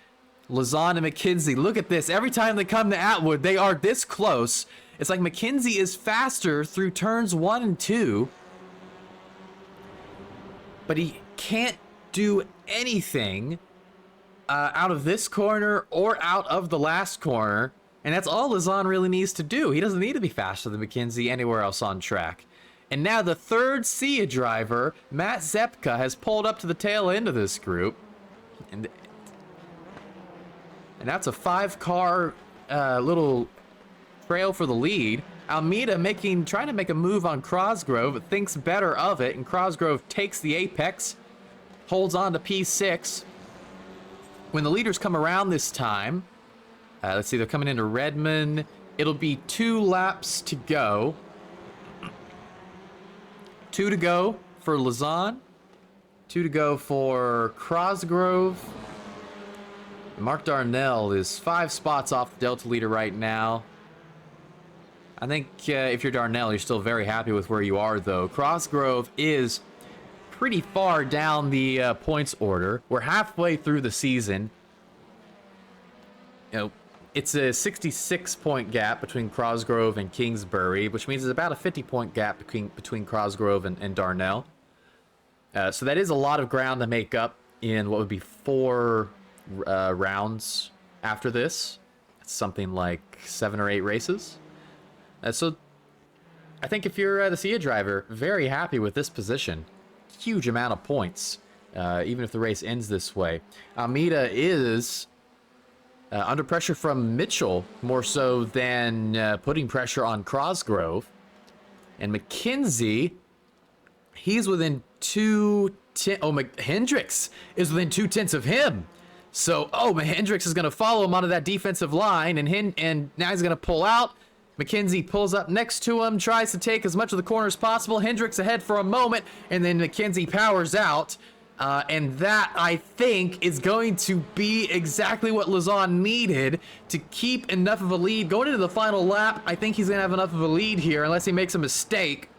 A: Lazan and McKenzie, look at this. Every time they come to Atwood, they are this close. It's like McKenzie is faster through turns 1 and 2, but he can't do anything out of this corner or out of the last corner, and that's all Lazan really needs to do. He doesn't need to be faster than McKenzie anywhere else on track. And now the third SIA driver, Matt Zepka, has pulled up to the tail end of this group, and that's a 5-car little trail for the lead. Almeida trying to make a move on Cosgrove, but thinks better of it, and Cosgrove takes the apex, holds on to P6. When the leaders come around this time, let's see, they're coming into Redmond. It'll be 2 laps to go. 2 to go for Lazan. 2 to go for Cosgrove. Mark Darnell is 5 spots off the Delta leader right now. I think if you're Darnell, you're still very happy with where you are, though. Cosgrove is pretty far down the points order. We're halfway through the season. You know, it's a 66-point gap between Cosgrove and Kingsbury, which means it's about a 50-point gap between Cosgrove and Darnell. So that is a lot of ground to make up in what would be 4 rounds after this. It's something like 7 or 8 races. So I think if you're the SIA driver, very happy with this position. Huge amount of points, even if the race ends this way. Almeida is under pressure from Mitchell, more so than putting pressure on Cosgrove. And McKenzie, he's within 2/10. Oh, Hendricks is within 2/10 of him. So, Hendricks is going to follow him onto that defensive line, and now he's going to pull out. McKenzie pulls up next to him, tries to take as much of the corner as possible. Hendricks ahead for a moment, and then McKenzie powers out. And that, I think, is going to be exactly what Lazan needed to keep enough of a lead. Going into the final lap, I think he's going to have enough of a lead here, unless he makes a mistake.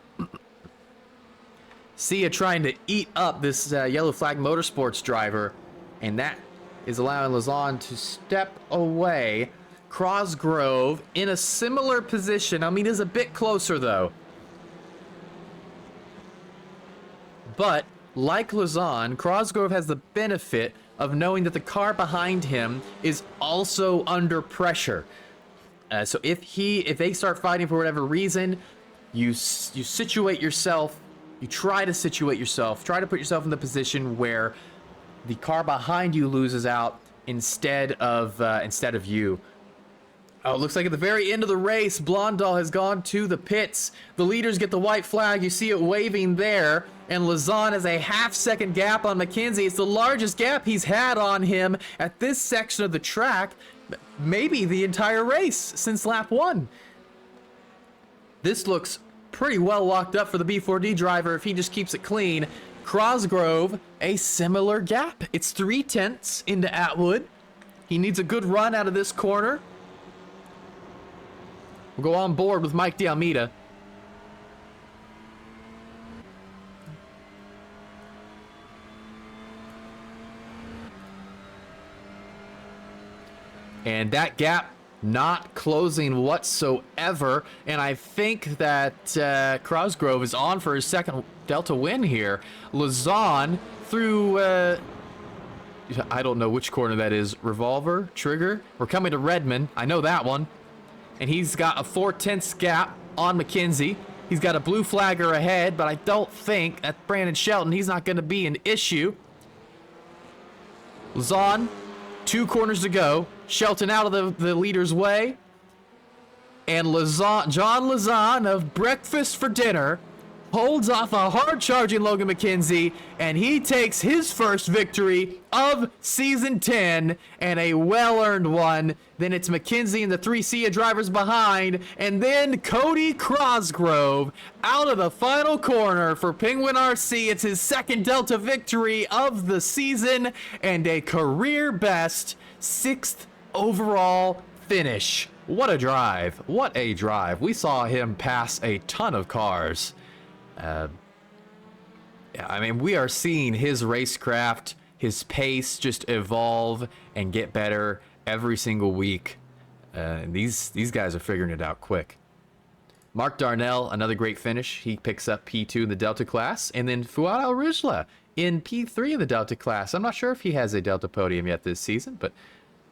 A: Sia trying to eat up this Yellow Flag Motorsports driver, and that is allowing Lazan to step away. Cosgrove in a similar position. I mean, is a bit closer, though. But like Lazan, Cosgrove has the benefit of knowing that the car behind him is also under pressure. So if they start fighting for whatever reason, you situate yourself, you try to situate yourself, try to put yourself in the position where the car behind you loses out instead of you. Oh, it looks like at the very end of the race, Blondal has gone to the pits. The leaders get the white flag. You see it waving there. And Lazan has a half-second gap on McKenzie. It's the largest gap he's had on him at this section of the track, maybe the entire race since lap 1. This looks pretty well locked up for the B4D driver if he just keeps it clean. Cosgrove, a similar gap. It's 3/10 into Atwood. He needs a good run out of this corner. We'll go on board with Mike D'Almeida. And that gap not closing whatsoever. And I think that Cosgrove is on for his second Delta win here. Lazan through, I don't know which corner that is. Revolver? Trigger? We're coming to Redmond. I know that one. And he's got a 4/10 gap on McKenzie. He's got a blue flagger ahead, but I don't think that Brandon Shelton, he's not going to be an issue. Lazan, 2 corners to go. Shelton out of the leader's way. And John Lazan of Breakfast for Dinner holds off a hard-charging Logan McKenzie, and he takes his first victory of Season 10, and a well-earned one. Then it's McKenzie and the 3 SIA drivers behind, and then Cody Cosgrove out of the final corner for Penguin RC. It's his second Delta victory of the season, and a career-best 6th overall finish. What a drive. What a drive. We saw him pass a ton of cars. Yeah, I mean, we are seeing his racecraft, his pace just evolve and get better every single week. These guys are figuring it out quick. Mark Darnell, another great finish. He picks up P2 in the Delta class. And then Fuad Al-Rijla in P3 in the Delta class. I'm not sure if he has a Delta podium yet this season, but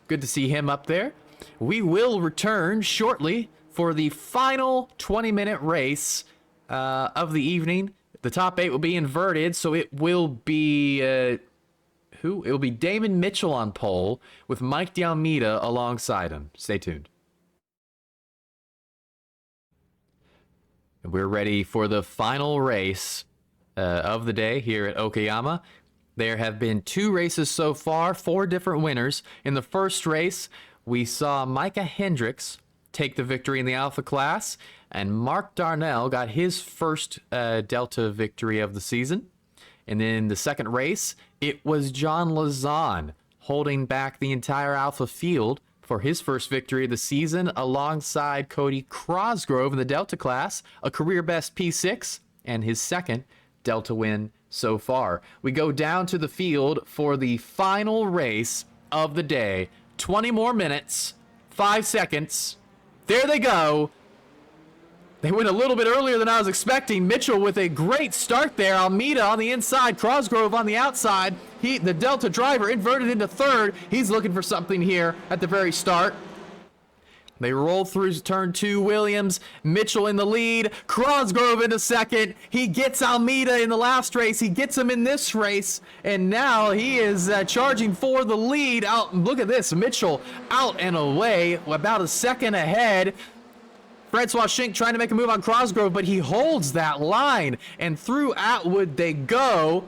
A: good to see him up there. We will return shortly for the final 20-minute race of the evening. The top 8 will be inverted, so it will be who? It will be Damon Mitchell on pole with Mike D'Almeida alongside him. Stay tuned. And we're ready for the final race of the day here at Okayama. There have been 2 races so far, 4 different winners. In the first race, we saw Micah Hendricks take the victory in the Alpha class, and Mark Darnell got his first Delta victory of the season. And then the second race, it was John Lazan holding back the entire Alpha field for his first victory of the season alongside Cody Cosgrove in the Delta class, a career best P6, and his second Delta win so far. We go down to the field for the final race of the day. 20 more minutes, 5 seconds. There they go. They went a little bit earlier than I was expecting. Mitchell with a great start there. Almeida on the inside, Cosgrove on the outside. The Delta driver inverted into third. He's looking for something here at the very start. They roll through turn 2. Williams, Mitchell in the lead. Cosgrove into second. He gets Almeida in the last race. He gets him in this race. And now he is charging for the lead. Look at this. Mitchell out and away. About a second ahead. Francois Schenck trying to make a move on Cosgrove, but he holds that line. And through Atwood they go.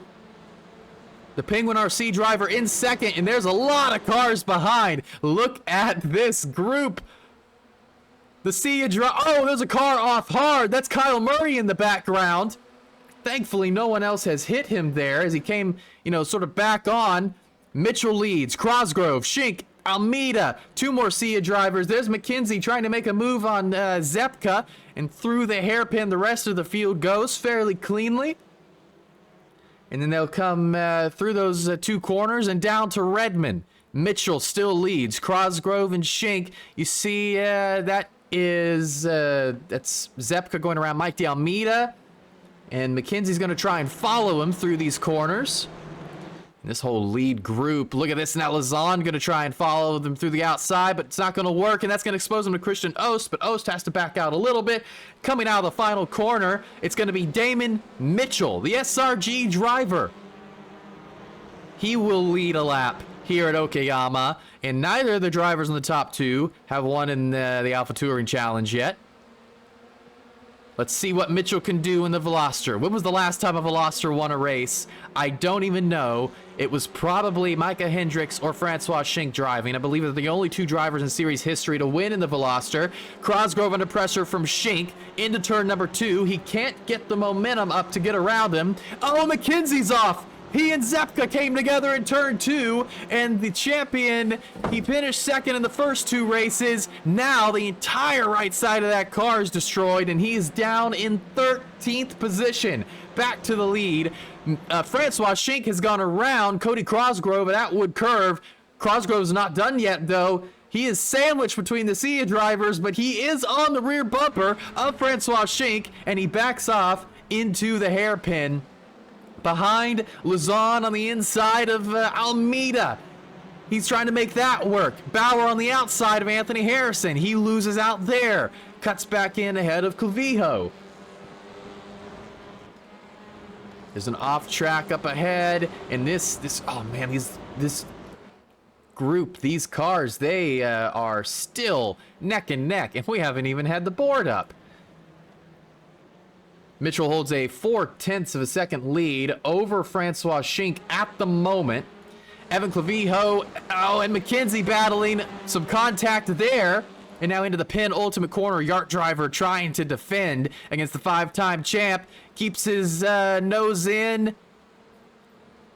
A: The Penguin RC driver in second. And there's a lot of cars behind. Look at this group. The SIA driver. Oh, there's a car off hard. That's Kyle Murray in the background. Thankfully, no one else has hit him there as he came, sort of back on. Mitchell leads. Cosgrove, Schenck, Almeida. 2 more SIA drivers. There's McKenzie trying to make a move on Zepka. And through the hairpin, the rest of the field goes fairly cleanly. And then they'll come through those 2 corners and down to Redmond. Mitchell still leads. Cosgrove and Schenck. You see that's Zepka going around Mike D'Almeida. And McKenzie's going to try and follow him through these corners. And this whole lead group, look at this. Now Lazan going to try and follow them through the outside, but it's not going to work. And that's going to expose him to Christian Ost. But Ost has to back out a little bit. Coming out of the final corner, it's going to be Damon Mitchell, the SRG driver. He will lead a lap here at Okayama. And neither of the drivers in the top two have won in the Alpha Touring Challenge yet. Let's see what Mitchell can do in the Veloster. When was the last time a Veloster won a race? I don't even know. It was probably Micah Hendricks or Francois Schenck driving. I believe they're the only two drivers in series history to win in the Veloster. Cosgrove under pressure from Schenck into turn number 2. He can't get the momentum up to get around him. Oh, McKenzie's off. He and Zepka came together in turn 2, and the champion, he finished second in the first 2 races. Now the entire right side of that car is destroyed, and he is down in 13th position. Back to the lead. Francois Schenck has gone around Cody Cosgrove at Atwood Curve. Cosgrove's not done yet, though. He is sandwiched between the SIA drivers, but he is on the rear bumper of Francois Schenck, and he backs off into the hairpin behind Luzon on the inside of Almeida. He's trying to make that work. Bauer on the outside of Anthony Harrison. He loses out there. Cuts back in ahead of Clavijo. There's an off track up ahead. And oh man, this group, these cars, they are still neck and neck. And we haven't even had the board up. Mitchell holds a 0.4 of a second lead over Francois Schenck at the moment. Evan Clavijo, and McKenzie battling some contact there. And now into the pin ultimate corner. Yart driver trying to defend against the 5-time champ. Keeps his nose in.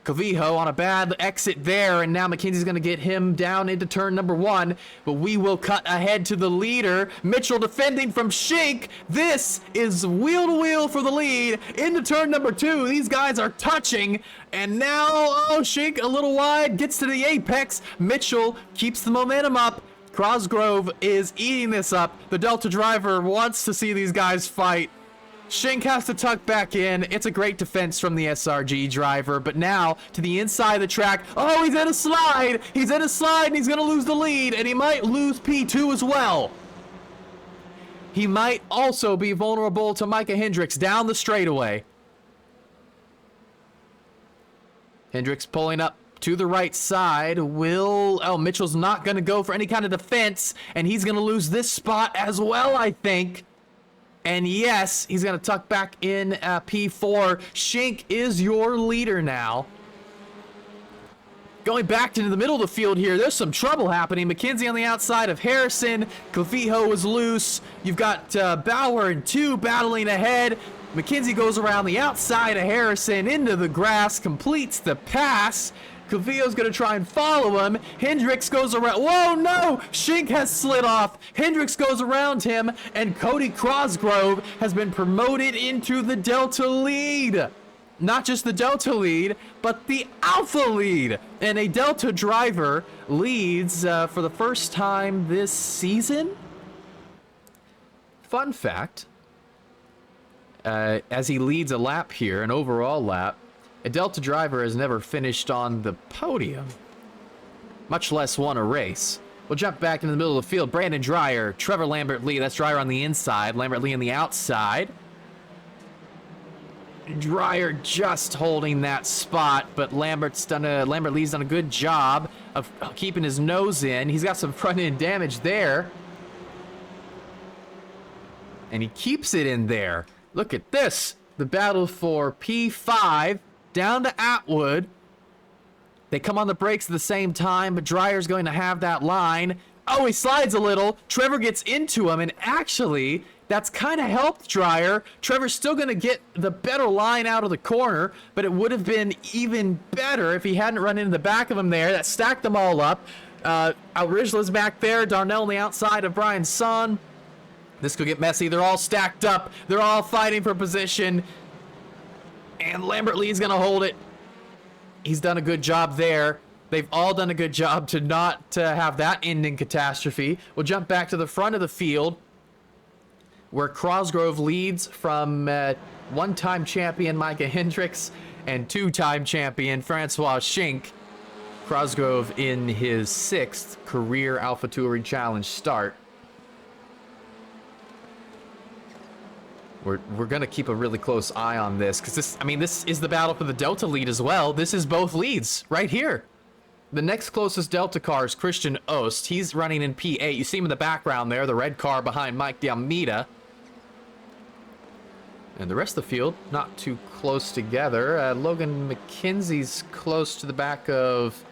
A: Clavijo on a bad exit there, and now McKenzie's going to get him down into turn number 1, but we will cut ahead to the leader. Mitchell defending from Schenck. This is wheel to wheel for the lead into turn number 2. These guys are touching, and now, Schenck a little wide, gets to the apex. Mitchell keeps the momentum up. Cosgrove is eating this up. The Delta driver wants to see these guys fight. Schenck has to tuck back in. It's a great defense from the SRG driver, but now to the inside of the track. Oh, he's in a slide. He's in a slide, and he's going to lose the lead, and he might lose P2 as well. He might also be vulnerable to Micah Hendricks down the straightaway. Hendricks pulling up to the right side. Mitchell's not going to go for any kind of defense, and he's going to lose this spot as well, I think. And yes, he's going to tuck back in P4. Schenck is your leader now. Going back into the middle of the field here, there's some trouble happening. McKenzie on the outside of Harrison. Clavijo is loose. You've got Bauer and 2 battling ahead. McKenzie goes around the outside of Harrison into the grass, completes the pass. Clavijo's going to try and follow him. Hendricks goes around. Whoa, no! Schenck has slid off. Hendricks goes around him, and Cody Cosgrove has been promoted into the Delta lead. Not just the Delta lead, but the Alpha lead. And a Delta driver leads for the first time this season. Fun fact, as he leads a lap here, an overall lap, a Delta driver has never finished on the podium, much less won a race. We'll jump back into the middle of the field. Brandon Dreyer, Trevor Lambert-Lee. That's Dreyer on the inside, Lambert-Lee on the outside. Dreyer just holding that spot, but Lambert-Lee's done a good job of keeping his nose in. He's got some front-end damage there. And he keeps it in there. Look at this. The battle for P5 down to Atwood. They come on the brakes at the same time, but Dreyer's going to have that line. Oh, he slides a little. Trevor gets into him, and actually, that's kind of helped Dreyer. Trevor's still going to get the better line out of the corner, but it would have been even better if he hadn't run into the back of him there. That stacked them all up. Alrijla's back there. Darnell on the outside of Brian Son. This could get messy. They're all stacked up. They're all fighting for position. And Lambert-Lee's going to hold it. He's done a good job there. They've all done a good job to not have that ending catastrophe. We'll jump back to the front of the field, where Cosgrove leads from one-time champion Micah Hendricks and 2-time champion Francois Schenck. Cosgrove in his 6th career Alpha Touring Challenge start. We're going to keep a really close eye on this, because this is the battle for the Delta lead as well. This is both leads right here. The next closest Delta car is Christian Ost. He's running in P8. You see him in the background there, the red car behind Mike D'Almeida. And the rest of the field, not too close together. Logan McKenzie's close to the back of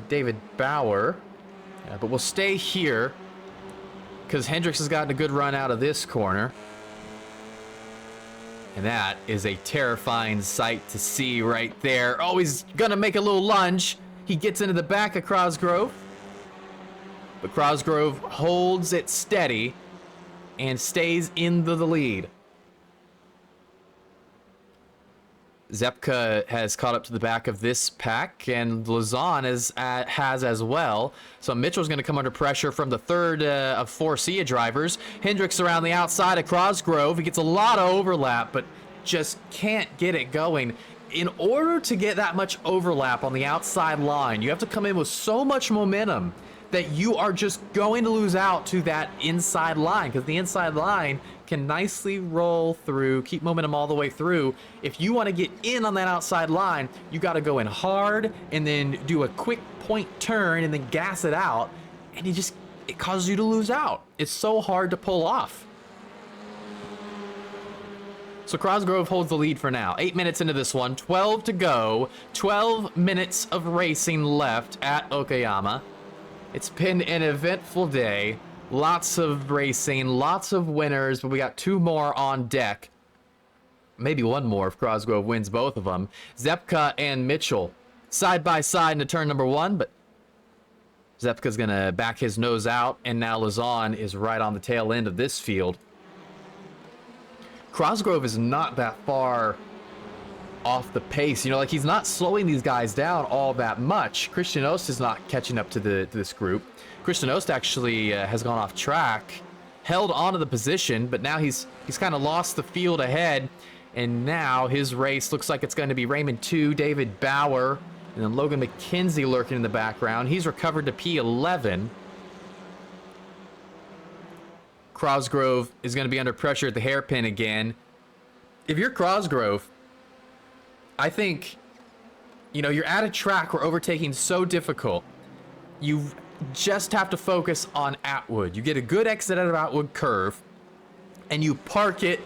A: David Bauer. But we'll stay here because Hendricks has gotten a good run out of this corner. And that is a terrifying sight to see right there. Oh, he's going to make a little lunge. He gets into the back of Cosgrove. But Cosgrove holds it steady and stays into the lead. Zepka has caught up to the back of this pack, and Lazan has as well. So Mitchell's going to come under pressure from the third of four SIA drivers. Hendricks around the outside of Cosgrove. He gets a lot of overlap, but just can't get it going. In order to get that much overlap on the outside line, you have to come in with so much momentum that you are just going to lose out to that inside line, because the inside line can nicely roll through, keep momentum all the way through. If you want to get in on that outside line, you got to go in hard and then do a quick point turn and then gas it out, and it causes you to lose out. It's so hard to pull off. So Cosgrove holds the lead for now. 8 minutes into this one, 12 to go, 12 minutes of racing left at Okayama. It's been an eventful day. Lots of racing, lots of winners, but we got two more on deck. Maybe one more if Cosgrove wins both of them. Zepka and Mitchell side by side into turn number one, but Zepka's going to back his nose out, and now Lazan is right on the tail end of this field. Cosgrove is not that far off the pace. You know, like, he's not slowing these guys down all that much. Christian Ost is not catching up to this group. Christian Ost actually has gone off track, held onto the position, but now he's kind of lost the field ahead, and now his race looks like it's going to be Raymond 2, David Bauer, and then Logan McKenzie lurking in the background. He's recovered to P11. Cosgrove is going to be under pressure at the hairpin again. If you're Cosgrove, I think, you know, you're at a track where overtaking's so difficult. You just have to focus on Atwood. You get a good exit out of Atwood curve, and you park it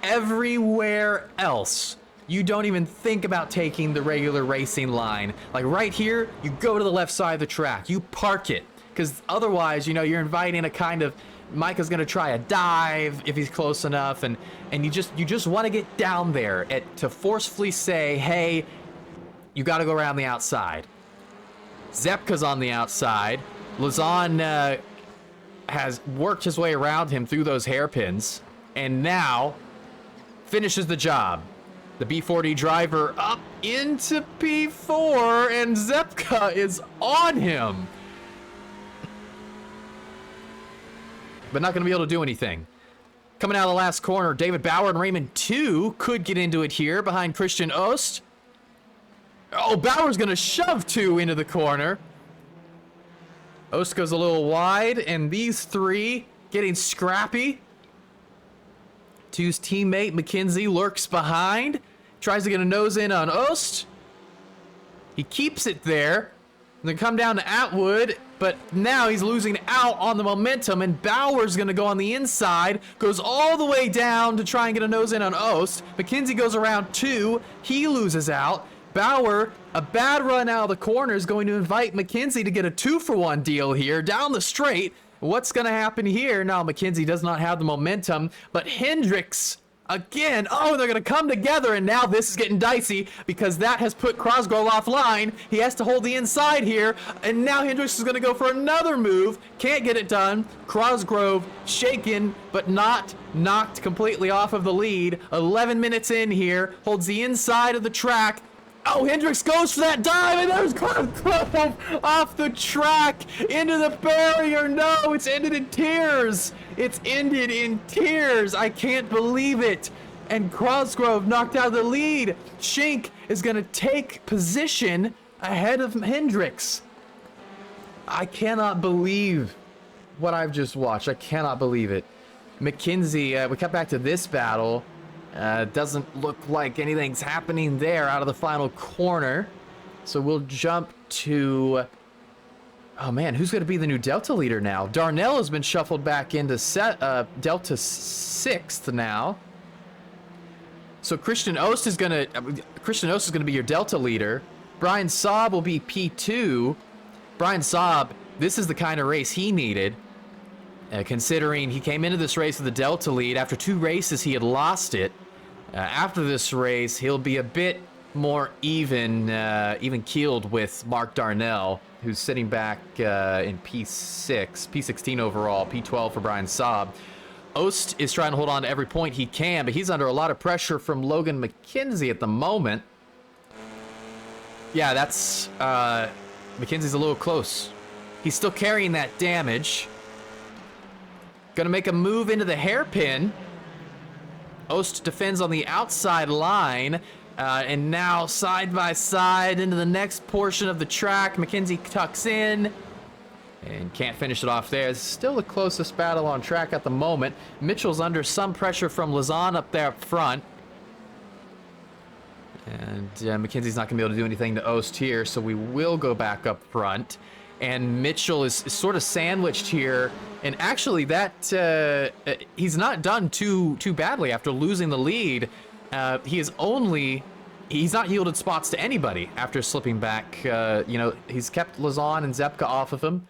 A: everywhere else. You don't even think about taking the regular racing line. Like right here, you go to the left side of the track. You park it, because otherwise, you know, you're inviting a kind of, Micah's going to try a dive if he's close enough, and you just want to get down there to forcefully say, hey, you got to go around the outside. Zepka's on the outside. Lazan has worked his way around him through those hairpins, and now finishes the job. The B40 driver up into P4, and Zepka is on him. But not going to be able to do anything. Coming out of the last corner, David Bauer and Raymond 2 could get into it here behind Christian Ost. Oh, Bauer's going to shove 2 into the corner. Ost goes a little wide, and these three getting scrappy. 2's teammate McKenzie lurks behind, tries to get a nose in on Ost. He keeps it there. And then come down to Atwood, but now he's losing out on the momentum, and Bauer's going to go on the inside, goes all the way down to try and get a nose in on Ost. McKenzie goes around 2. He loses out. Bauer, a bad run out of the corner, is going to invite McKenzie to get a 2-for-1 deal here down the straight. What's going to happen here? Now, McKenzie does not have the momentum, but Hendricks again. Oh, they're going to come together, and now this is getting dicey because that has put Cosgrove offline. He has to hold the inside here, and now Hendricks is going to go for another move. Can't get it done. Cosgrove shaken, but not knocked completely off of the lead. 11 minutes in here, holds the inside of the track. Oh, Hendricks goes for that dive, and there's Cosgrove off the track into the barrier. No, it's ended in tears. It's ended in tears. I can't believe it. And Cosgrove knocked out of the lead. Schenk is going to take position ahead of Hendricks. I cannot believe what I've just watched. I cannot believe it. McKenzie, we cut back to this battle. Doesn't look like anything's happening there out of the final corner. So we'll jump to... Oh, man, who's going to be the new Delta leader now? Darnell has been shuffled back into Delta 6th now. So Christian Ost is going to be your Delta leader. Brian Saab will be P2. Brian Saab, this is the kind of race he needed. Considering he came into this race with the Delta lead. After 2 races, he had lost it. After this race, he'll be a bit more even-keeled with Mark Darnell, who's sitting back in P6, P16 overall, P12 for Brian Saab. Ost is trying to hold on to every point he can, but he's under a lot of pressure from Logan McKenzie at the moment. Yeah, that's... McKenzie's a little close. He's still carrying that damage. Gonna make a move into the hairpin. Ost defends on the outside line. And now side by side into the next portion of the track. McKenzie tucks in and can't finish it off there. It's still the closest battle on track at the moment. Mitchell's under some pressure from Lazan up there up front. And McKenzie's not going to be able to do anything to Ost here, so we will go back up front. And Mitchell is sort of sandwiched here. And actually, that he's not done too badly after losing the lead. He's not yielded spots to anybody after slipping back. He's kept Lazan and Zepka off of him.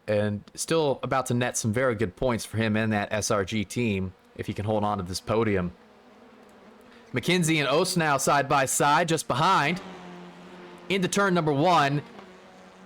A: And still about to net some very good points for him and that SRG team if he can hold on to this podium. McKenzie and Ost now side by side, just behind. Into turn number 1.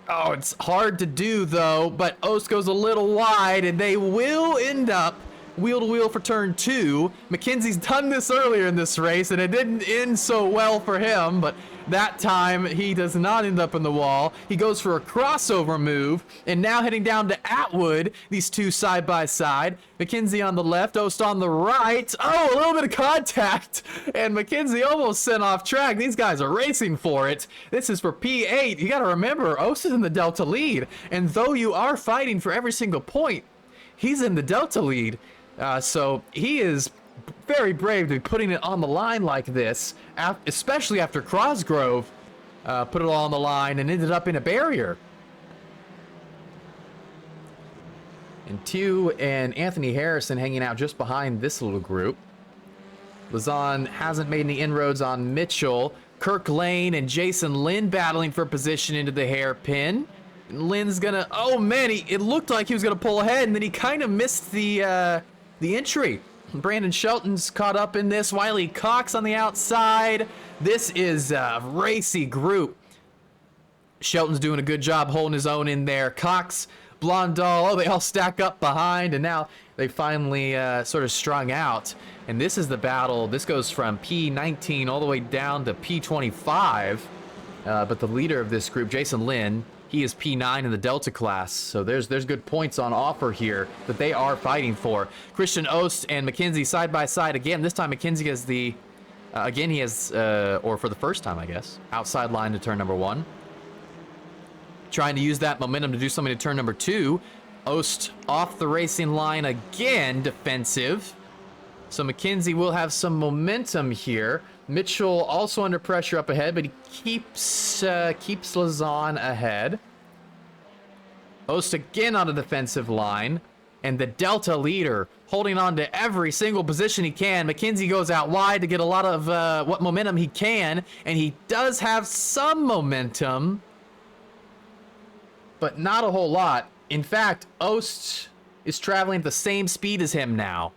A: Oh, it's hard to do, though, but Ost goes a little wide, and they will end up wheel-to-wheel for turn 2. McKenzie's done this earlier in this race, and it didn't end so well for him, but that time he does not end up in the wall. He goes for a crossover move, and now heading down to Atwood, these two side by side. McKenzie on the left, Ost on the right. Oh, a little bit of contact, and McKenzie almost sent off track. These guys are racing for it. This is for P8. You got to remember, Ost is in the Delta lead, and though you are fighting for every single point, he's in the Delta lead. So he is very brave to be putting it on the line like this, especially after Cosgrove put it all on the line and ended up in a barrier. And Tew and Anthony Harrison hanging out just behind this little group. Lazan hasn't made any inroads on Mitchell. Kirk Lane and Jason Lin battling for position into the hairpin. Lin's gonna, oh man, it looked like he was gonna pull ahead, and then he kind of missed the entry. Brandon Shelton's caught up in this. Wiley Cox on the outside. This is a racy group. Shelton's doing a good job holding his own in there. Cox, Blondal, oh, they all stack up behind, and now they finally sort of strung out. And this is the battle. This goes from P19 all the way down to P25. But the leader of this group, Jason Lin, he is P9 in the Delta class, so there's good points on offer here that they are fighting for. Christian Ost and McKenzie side by side again. This time McKenzie has the, again he has, or for the first time I guess, outside line to turn number 1. Trying to use that momentum to do something to turn number 2. Ost off the racing line again, defensive. So McKenzie will have some momentum here. Mitchell also under pressure up ahead, but he keeps Lazan ahead. Ost again on the defensive line, and the Delta leader holding on to every single position he can. McKenzie goes out wide to get a lot of what momentum he can, and he does have some momentum, but not a whole lot. In fact, Ost is traveling at the same speed as him now.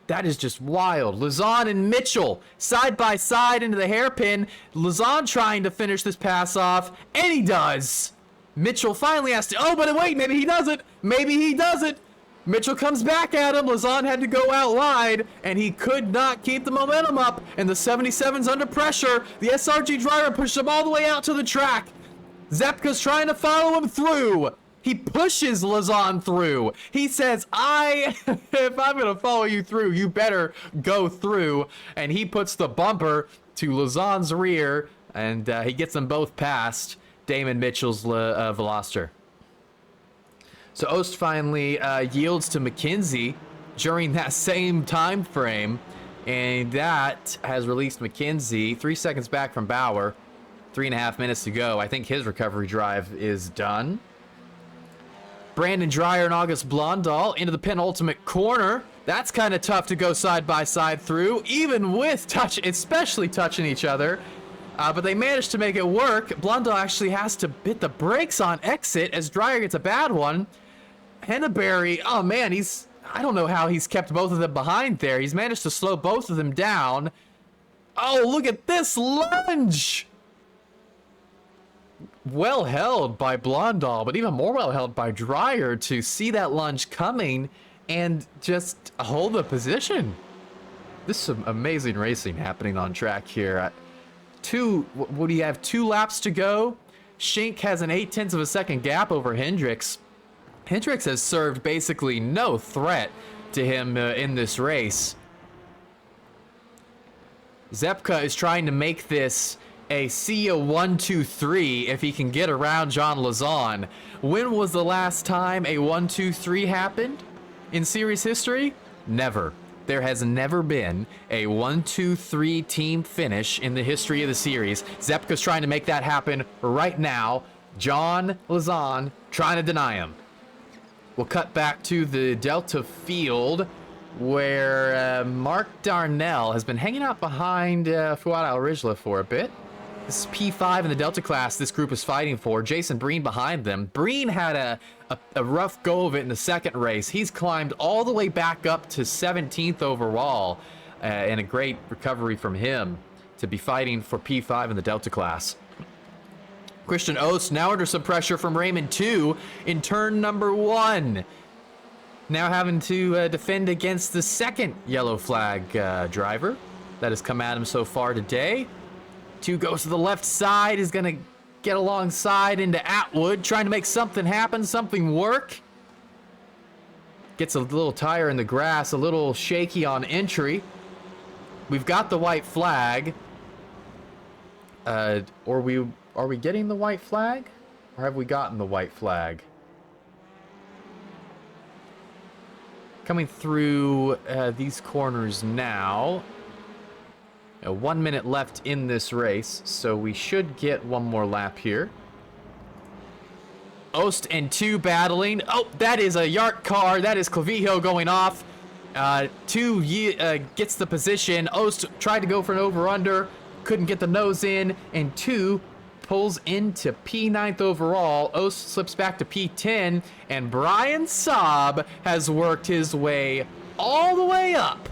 A: That is just wild. Lazan and Mitchell side by side into the hairpin. Lazan trying to finish this pass off, and he does. Mitchell finally has to, oh, but wait, maybe he doesn't. Maybe he doesn't. Mitchell comes back at him. Lazan had to go out wide, and he could not keep the momentum up, and the 77's under pressure. The SRG driver pushed him all the way out to the track. Zepka's trying to follow him through. He pushes Lazan through. He says, if I'm going to follow you through, you better go through. And he puts the bumper to Lazan's rear, and he gets them both past Damon Mitchell's Veloster. So Ost finally yields to McKenzie during that same time frame, and that has released McKenzie 3 seconds back from Bauer. 3.5 minutes to go. I think his recovery drive is done. Brandon Dreyer and August Blondal into the penultimate corner. That's kind of tough to go side by side through, even with especially touching each other. But they managed to make it work. Blondal actually has to hit the brakes on exit as Dreyer gets a bad one. Henneberry, oh man, I don't know how he's kept both of them behind there. He's managed to slow both of them down. Oh, look at this lunge! Well held by Blondal, but even more well held by Dreyer to see that lunge coming and just hold the position. This is some amazing racing happening on track here. What do you have? 2 laps to go. Schink has an 0.8 of a second gap over Hendricks. Hendricks has served basically no threat to him in this race. Zepka is trying to make this a SIA 1-2-3 if he can get around John Lazon. When was the last time a 1-2-3 happened in series history? Never. There has never been a 1-2-3 team finish in the history of the series. Zepka's trying to make that happen right now. John Lazon trying to deny him. We'll cut back to the Delta field where Mark Darnell has been hanging out behind Fuad Al-Rijla for a bit. This is P5 in the Delta class this group is fighting for. Jason Breen behind them. Breen had a rough go of it in the second race. He's climbed all the way back up to 17th overall, and a great recovery from him to be fighting for P5 in the Delta class. Christian Ost now under some pressure from Raymond 2 in turn number 1. Now having to defend against the second yellow flag driver that has come at him so far today. 2 goes to the left side, is going to get alongside into Atwood, trying to make something happen, something work. Gets a little tire in the grass, a little shaky on entry. We've got the white flag. Are we getting the white flag? Or have we gotten the white flag? Coming through these corners now. 1 minute left in this race, so we should get one more lap here. Ost and 2 battling. Oh, that is a Yart car. That is Clavijo going off. 2 gets the position. Ost tried to go for an over-under. Couldn't get the nose in. And 2 pulls into P9th overall. Ost slips back to P10. And Brian Saab has worked his way all the way up.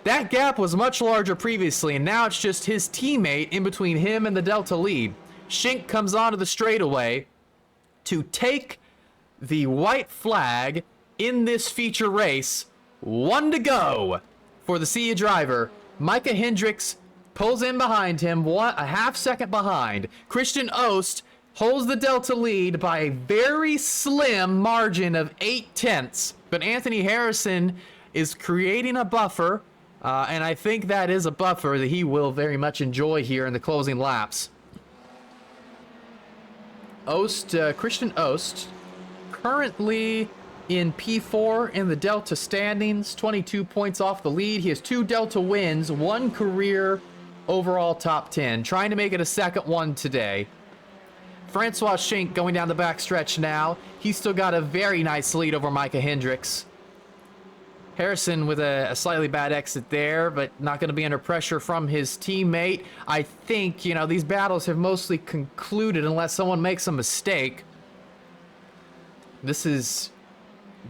A: That gap was much larger previously, and now it's just his teammate in between him and the Delta lead. Schink comes onto the straightaway to take the white flag in this feature race. 1 to go for the SIA driver. Micah Hendricks pulls in behind him, a half second behind. Christian Ost holds the Delta lead by a very slim margin of 0.8, but Anthony Harrison is creating a buffer. And I think that is a buffer that he will very much enjoy here in the closing laps. Christian Ost, currently in P4 in the Delta standings, 22 points off the lead. He has 2 Delta wins, 1 career overall top 10, trying to make it a second one today. Francois Schink going down the backstretch now. He's still got a very nice lead over Micah Hendricks. Harrison with a slightly bad exit there, but not going to be under pressure from his teammate. I think, these battles have mostly concluded unless someone makes a mistake. This has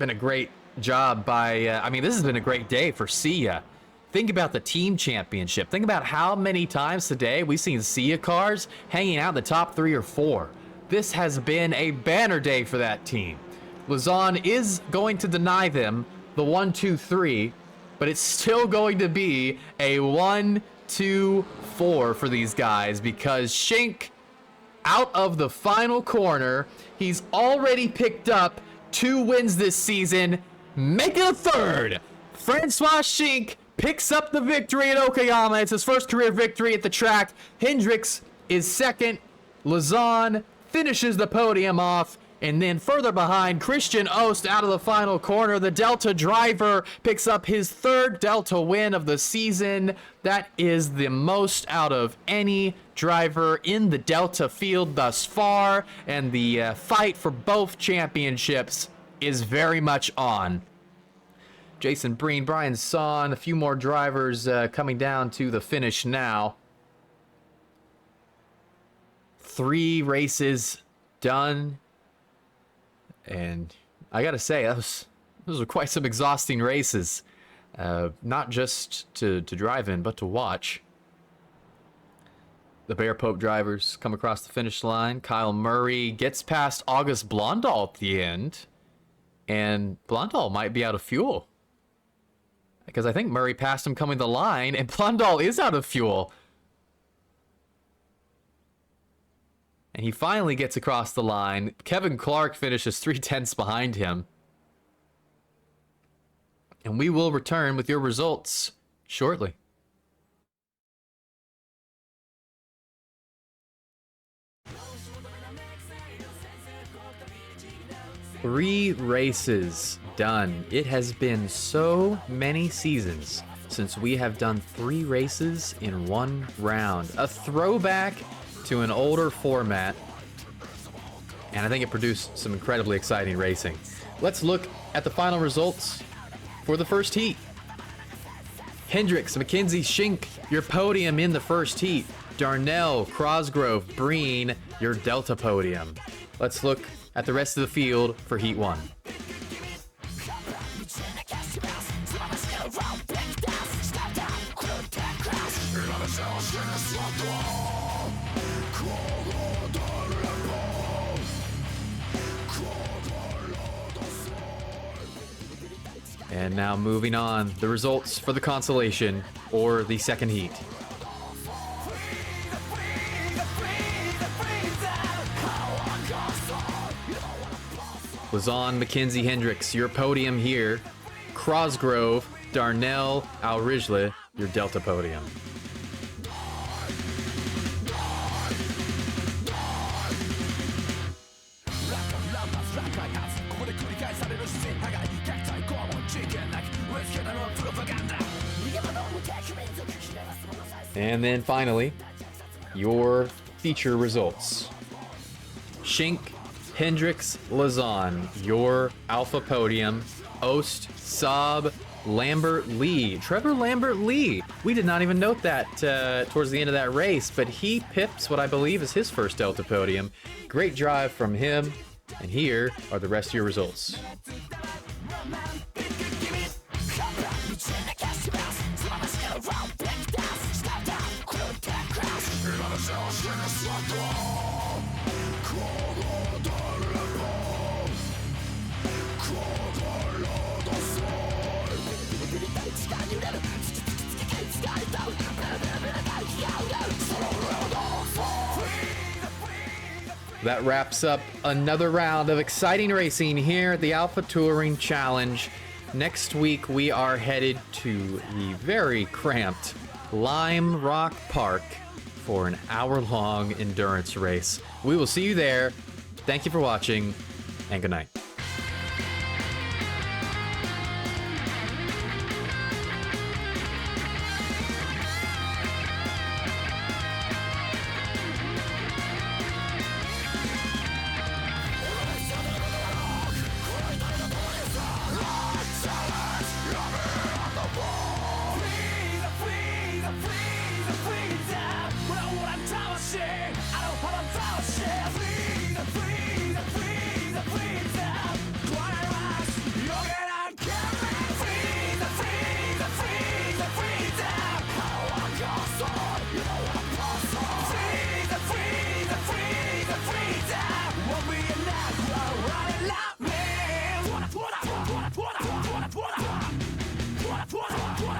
A: been a great job by, this has been a great day for SIA. Think about the team championship. Think about how many times today we've seen SIA cars hanging out in the top 3 or 4. This has been a banner day for that team. Lazon is going to deny them the 1-2-3, but it's still going to be a 1-2-4 for these guys because Schink out of the final corner. He's already picked up 2 wins this season. Make it a third. Francois Schink picks up the victory at Okayama. It's his first career victory at the track. Hendricks is second. Lazon finishes the podium off. And then further behind, Christian Ost out of the final corner. The Delta driver picks up his third Delta win of the season. That is the most out of any driver in the Delta field thus far. And the fight for both championships is very much on. Jason Breen, Brian Son, a few more drivers coming down to the finish now. 3 races done. And I gotta say, those were quite some exhausting races. Not just to drive in, but to watch. The Bear Pope drivers come across the finish line. Kyle Murray gets past August Blondal at the end. And Blondal might be out of fuel. Because I think Murray passed him coming the line, and Blondal is out of fuel. And he finally gets across the line. Kevin Clark finishes 3/10 behind him. And we will return with your results shortly. Three races done. It has been so many seasons since we have done 3 races in one round. A throwback to an older format, and I think it produced some incredibly exciting racing. Let's look at the final results for the first heat. Hendricks, McKenzie, Schink, your podium in the first heat. Darnell, Crosgrove, Breen, your Delta podium. Let's look at the rest of the field for Heat 1. And now moving on, the results for the consolation, or the second heat. Lazon, McKenzie, Hendricks, your podium here. Crosgrove, Darnell, Alrijle, your Delta podium. And then finally, your feature results. Schink, Hendricks, Lazon, your Alpha podium. Ost, Saab, Lambert, Lee. Trevor Lambert Lee. We did not even note that towards the end of that race, but he pips what I believe is his first Delta podium. Great drive from him. And here are the rest of your results. That wraps up another round of exciting racing here at the Alpha Touring Challenge. Next week, we are headed to the very cramped Lime Rock Park for an hour-long endurance race. We will see you there. Thank you for watching, and good night.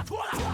A: What?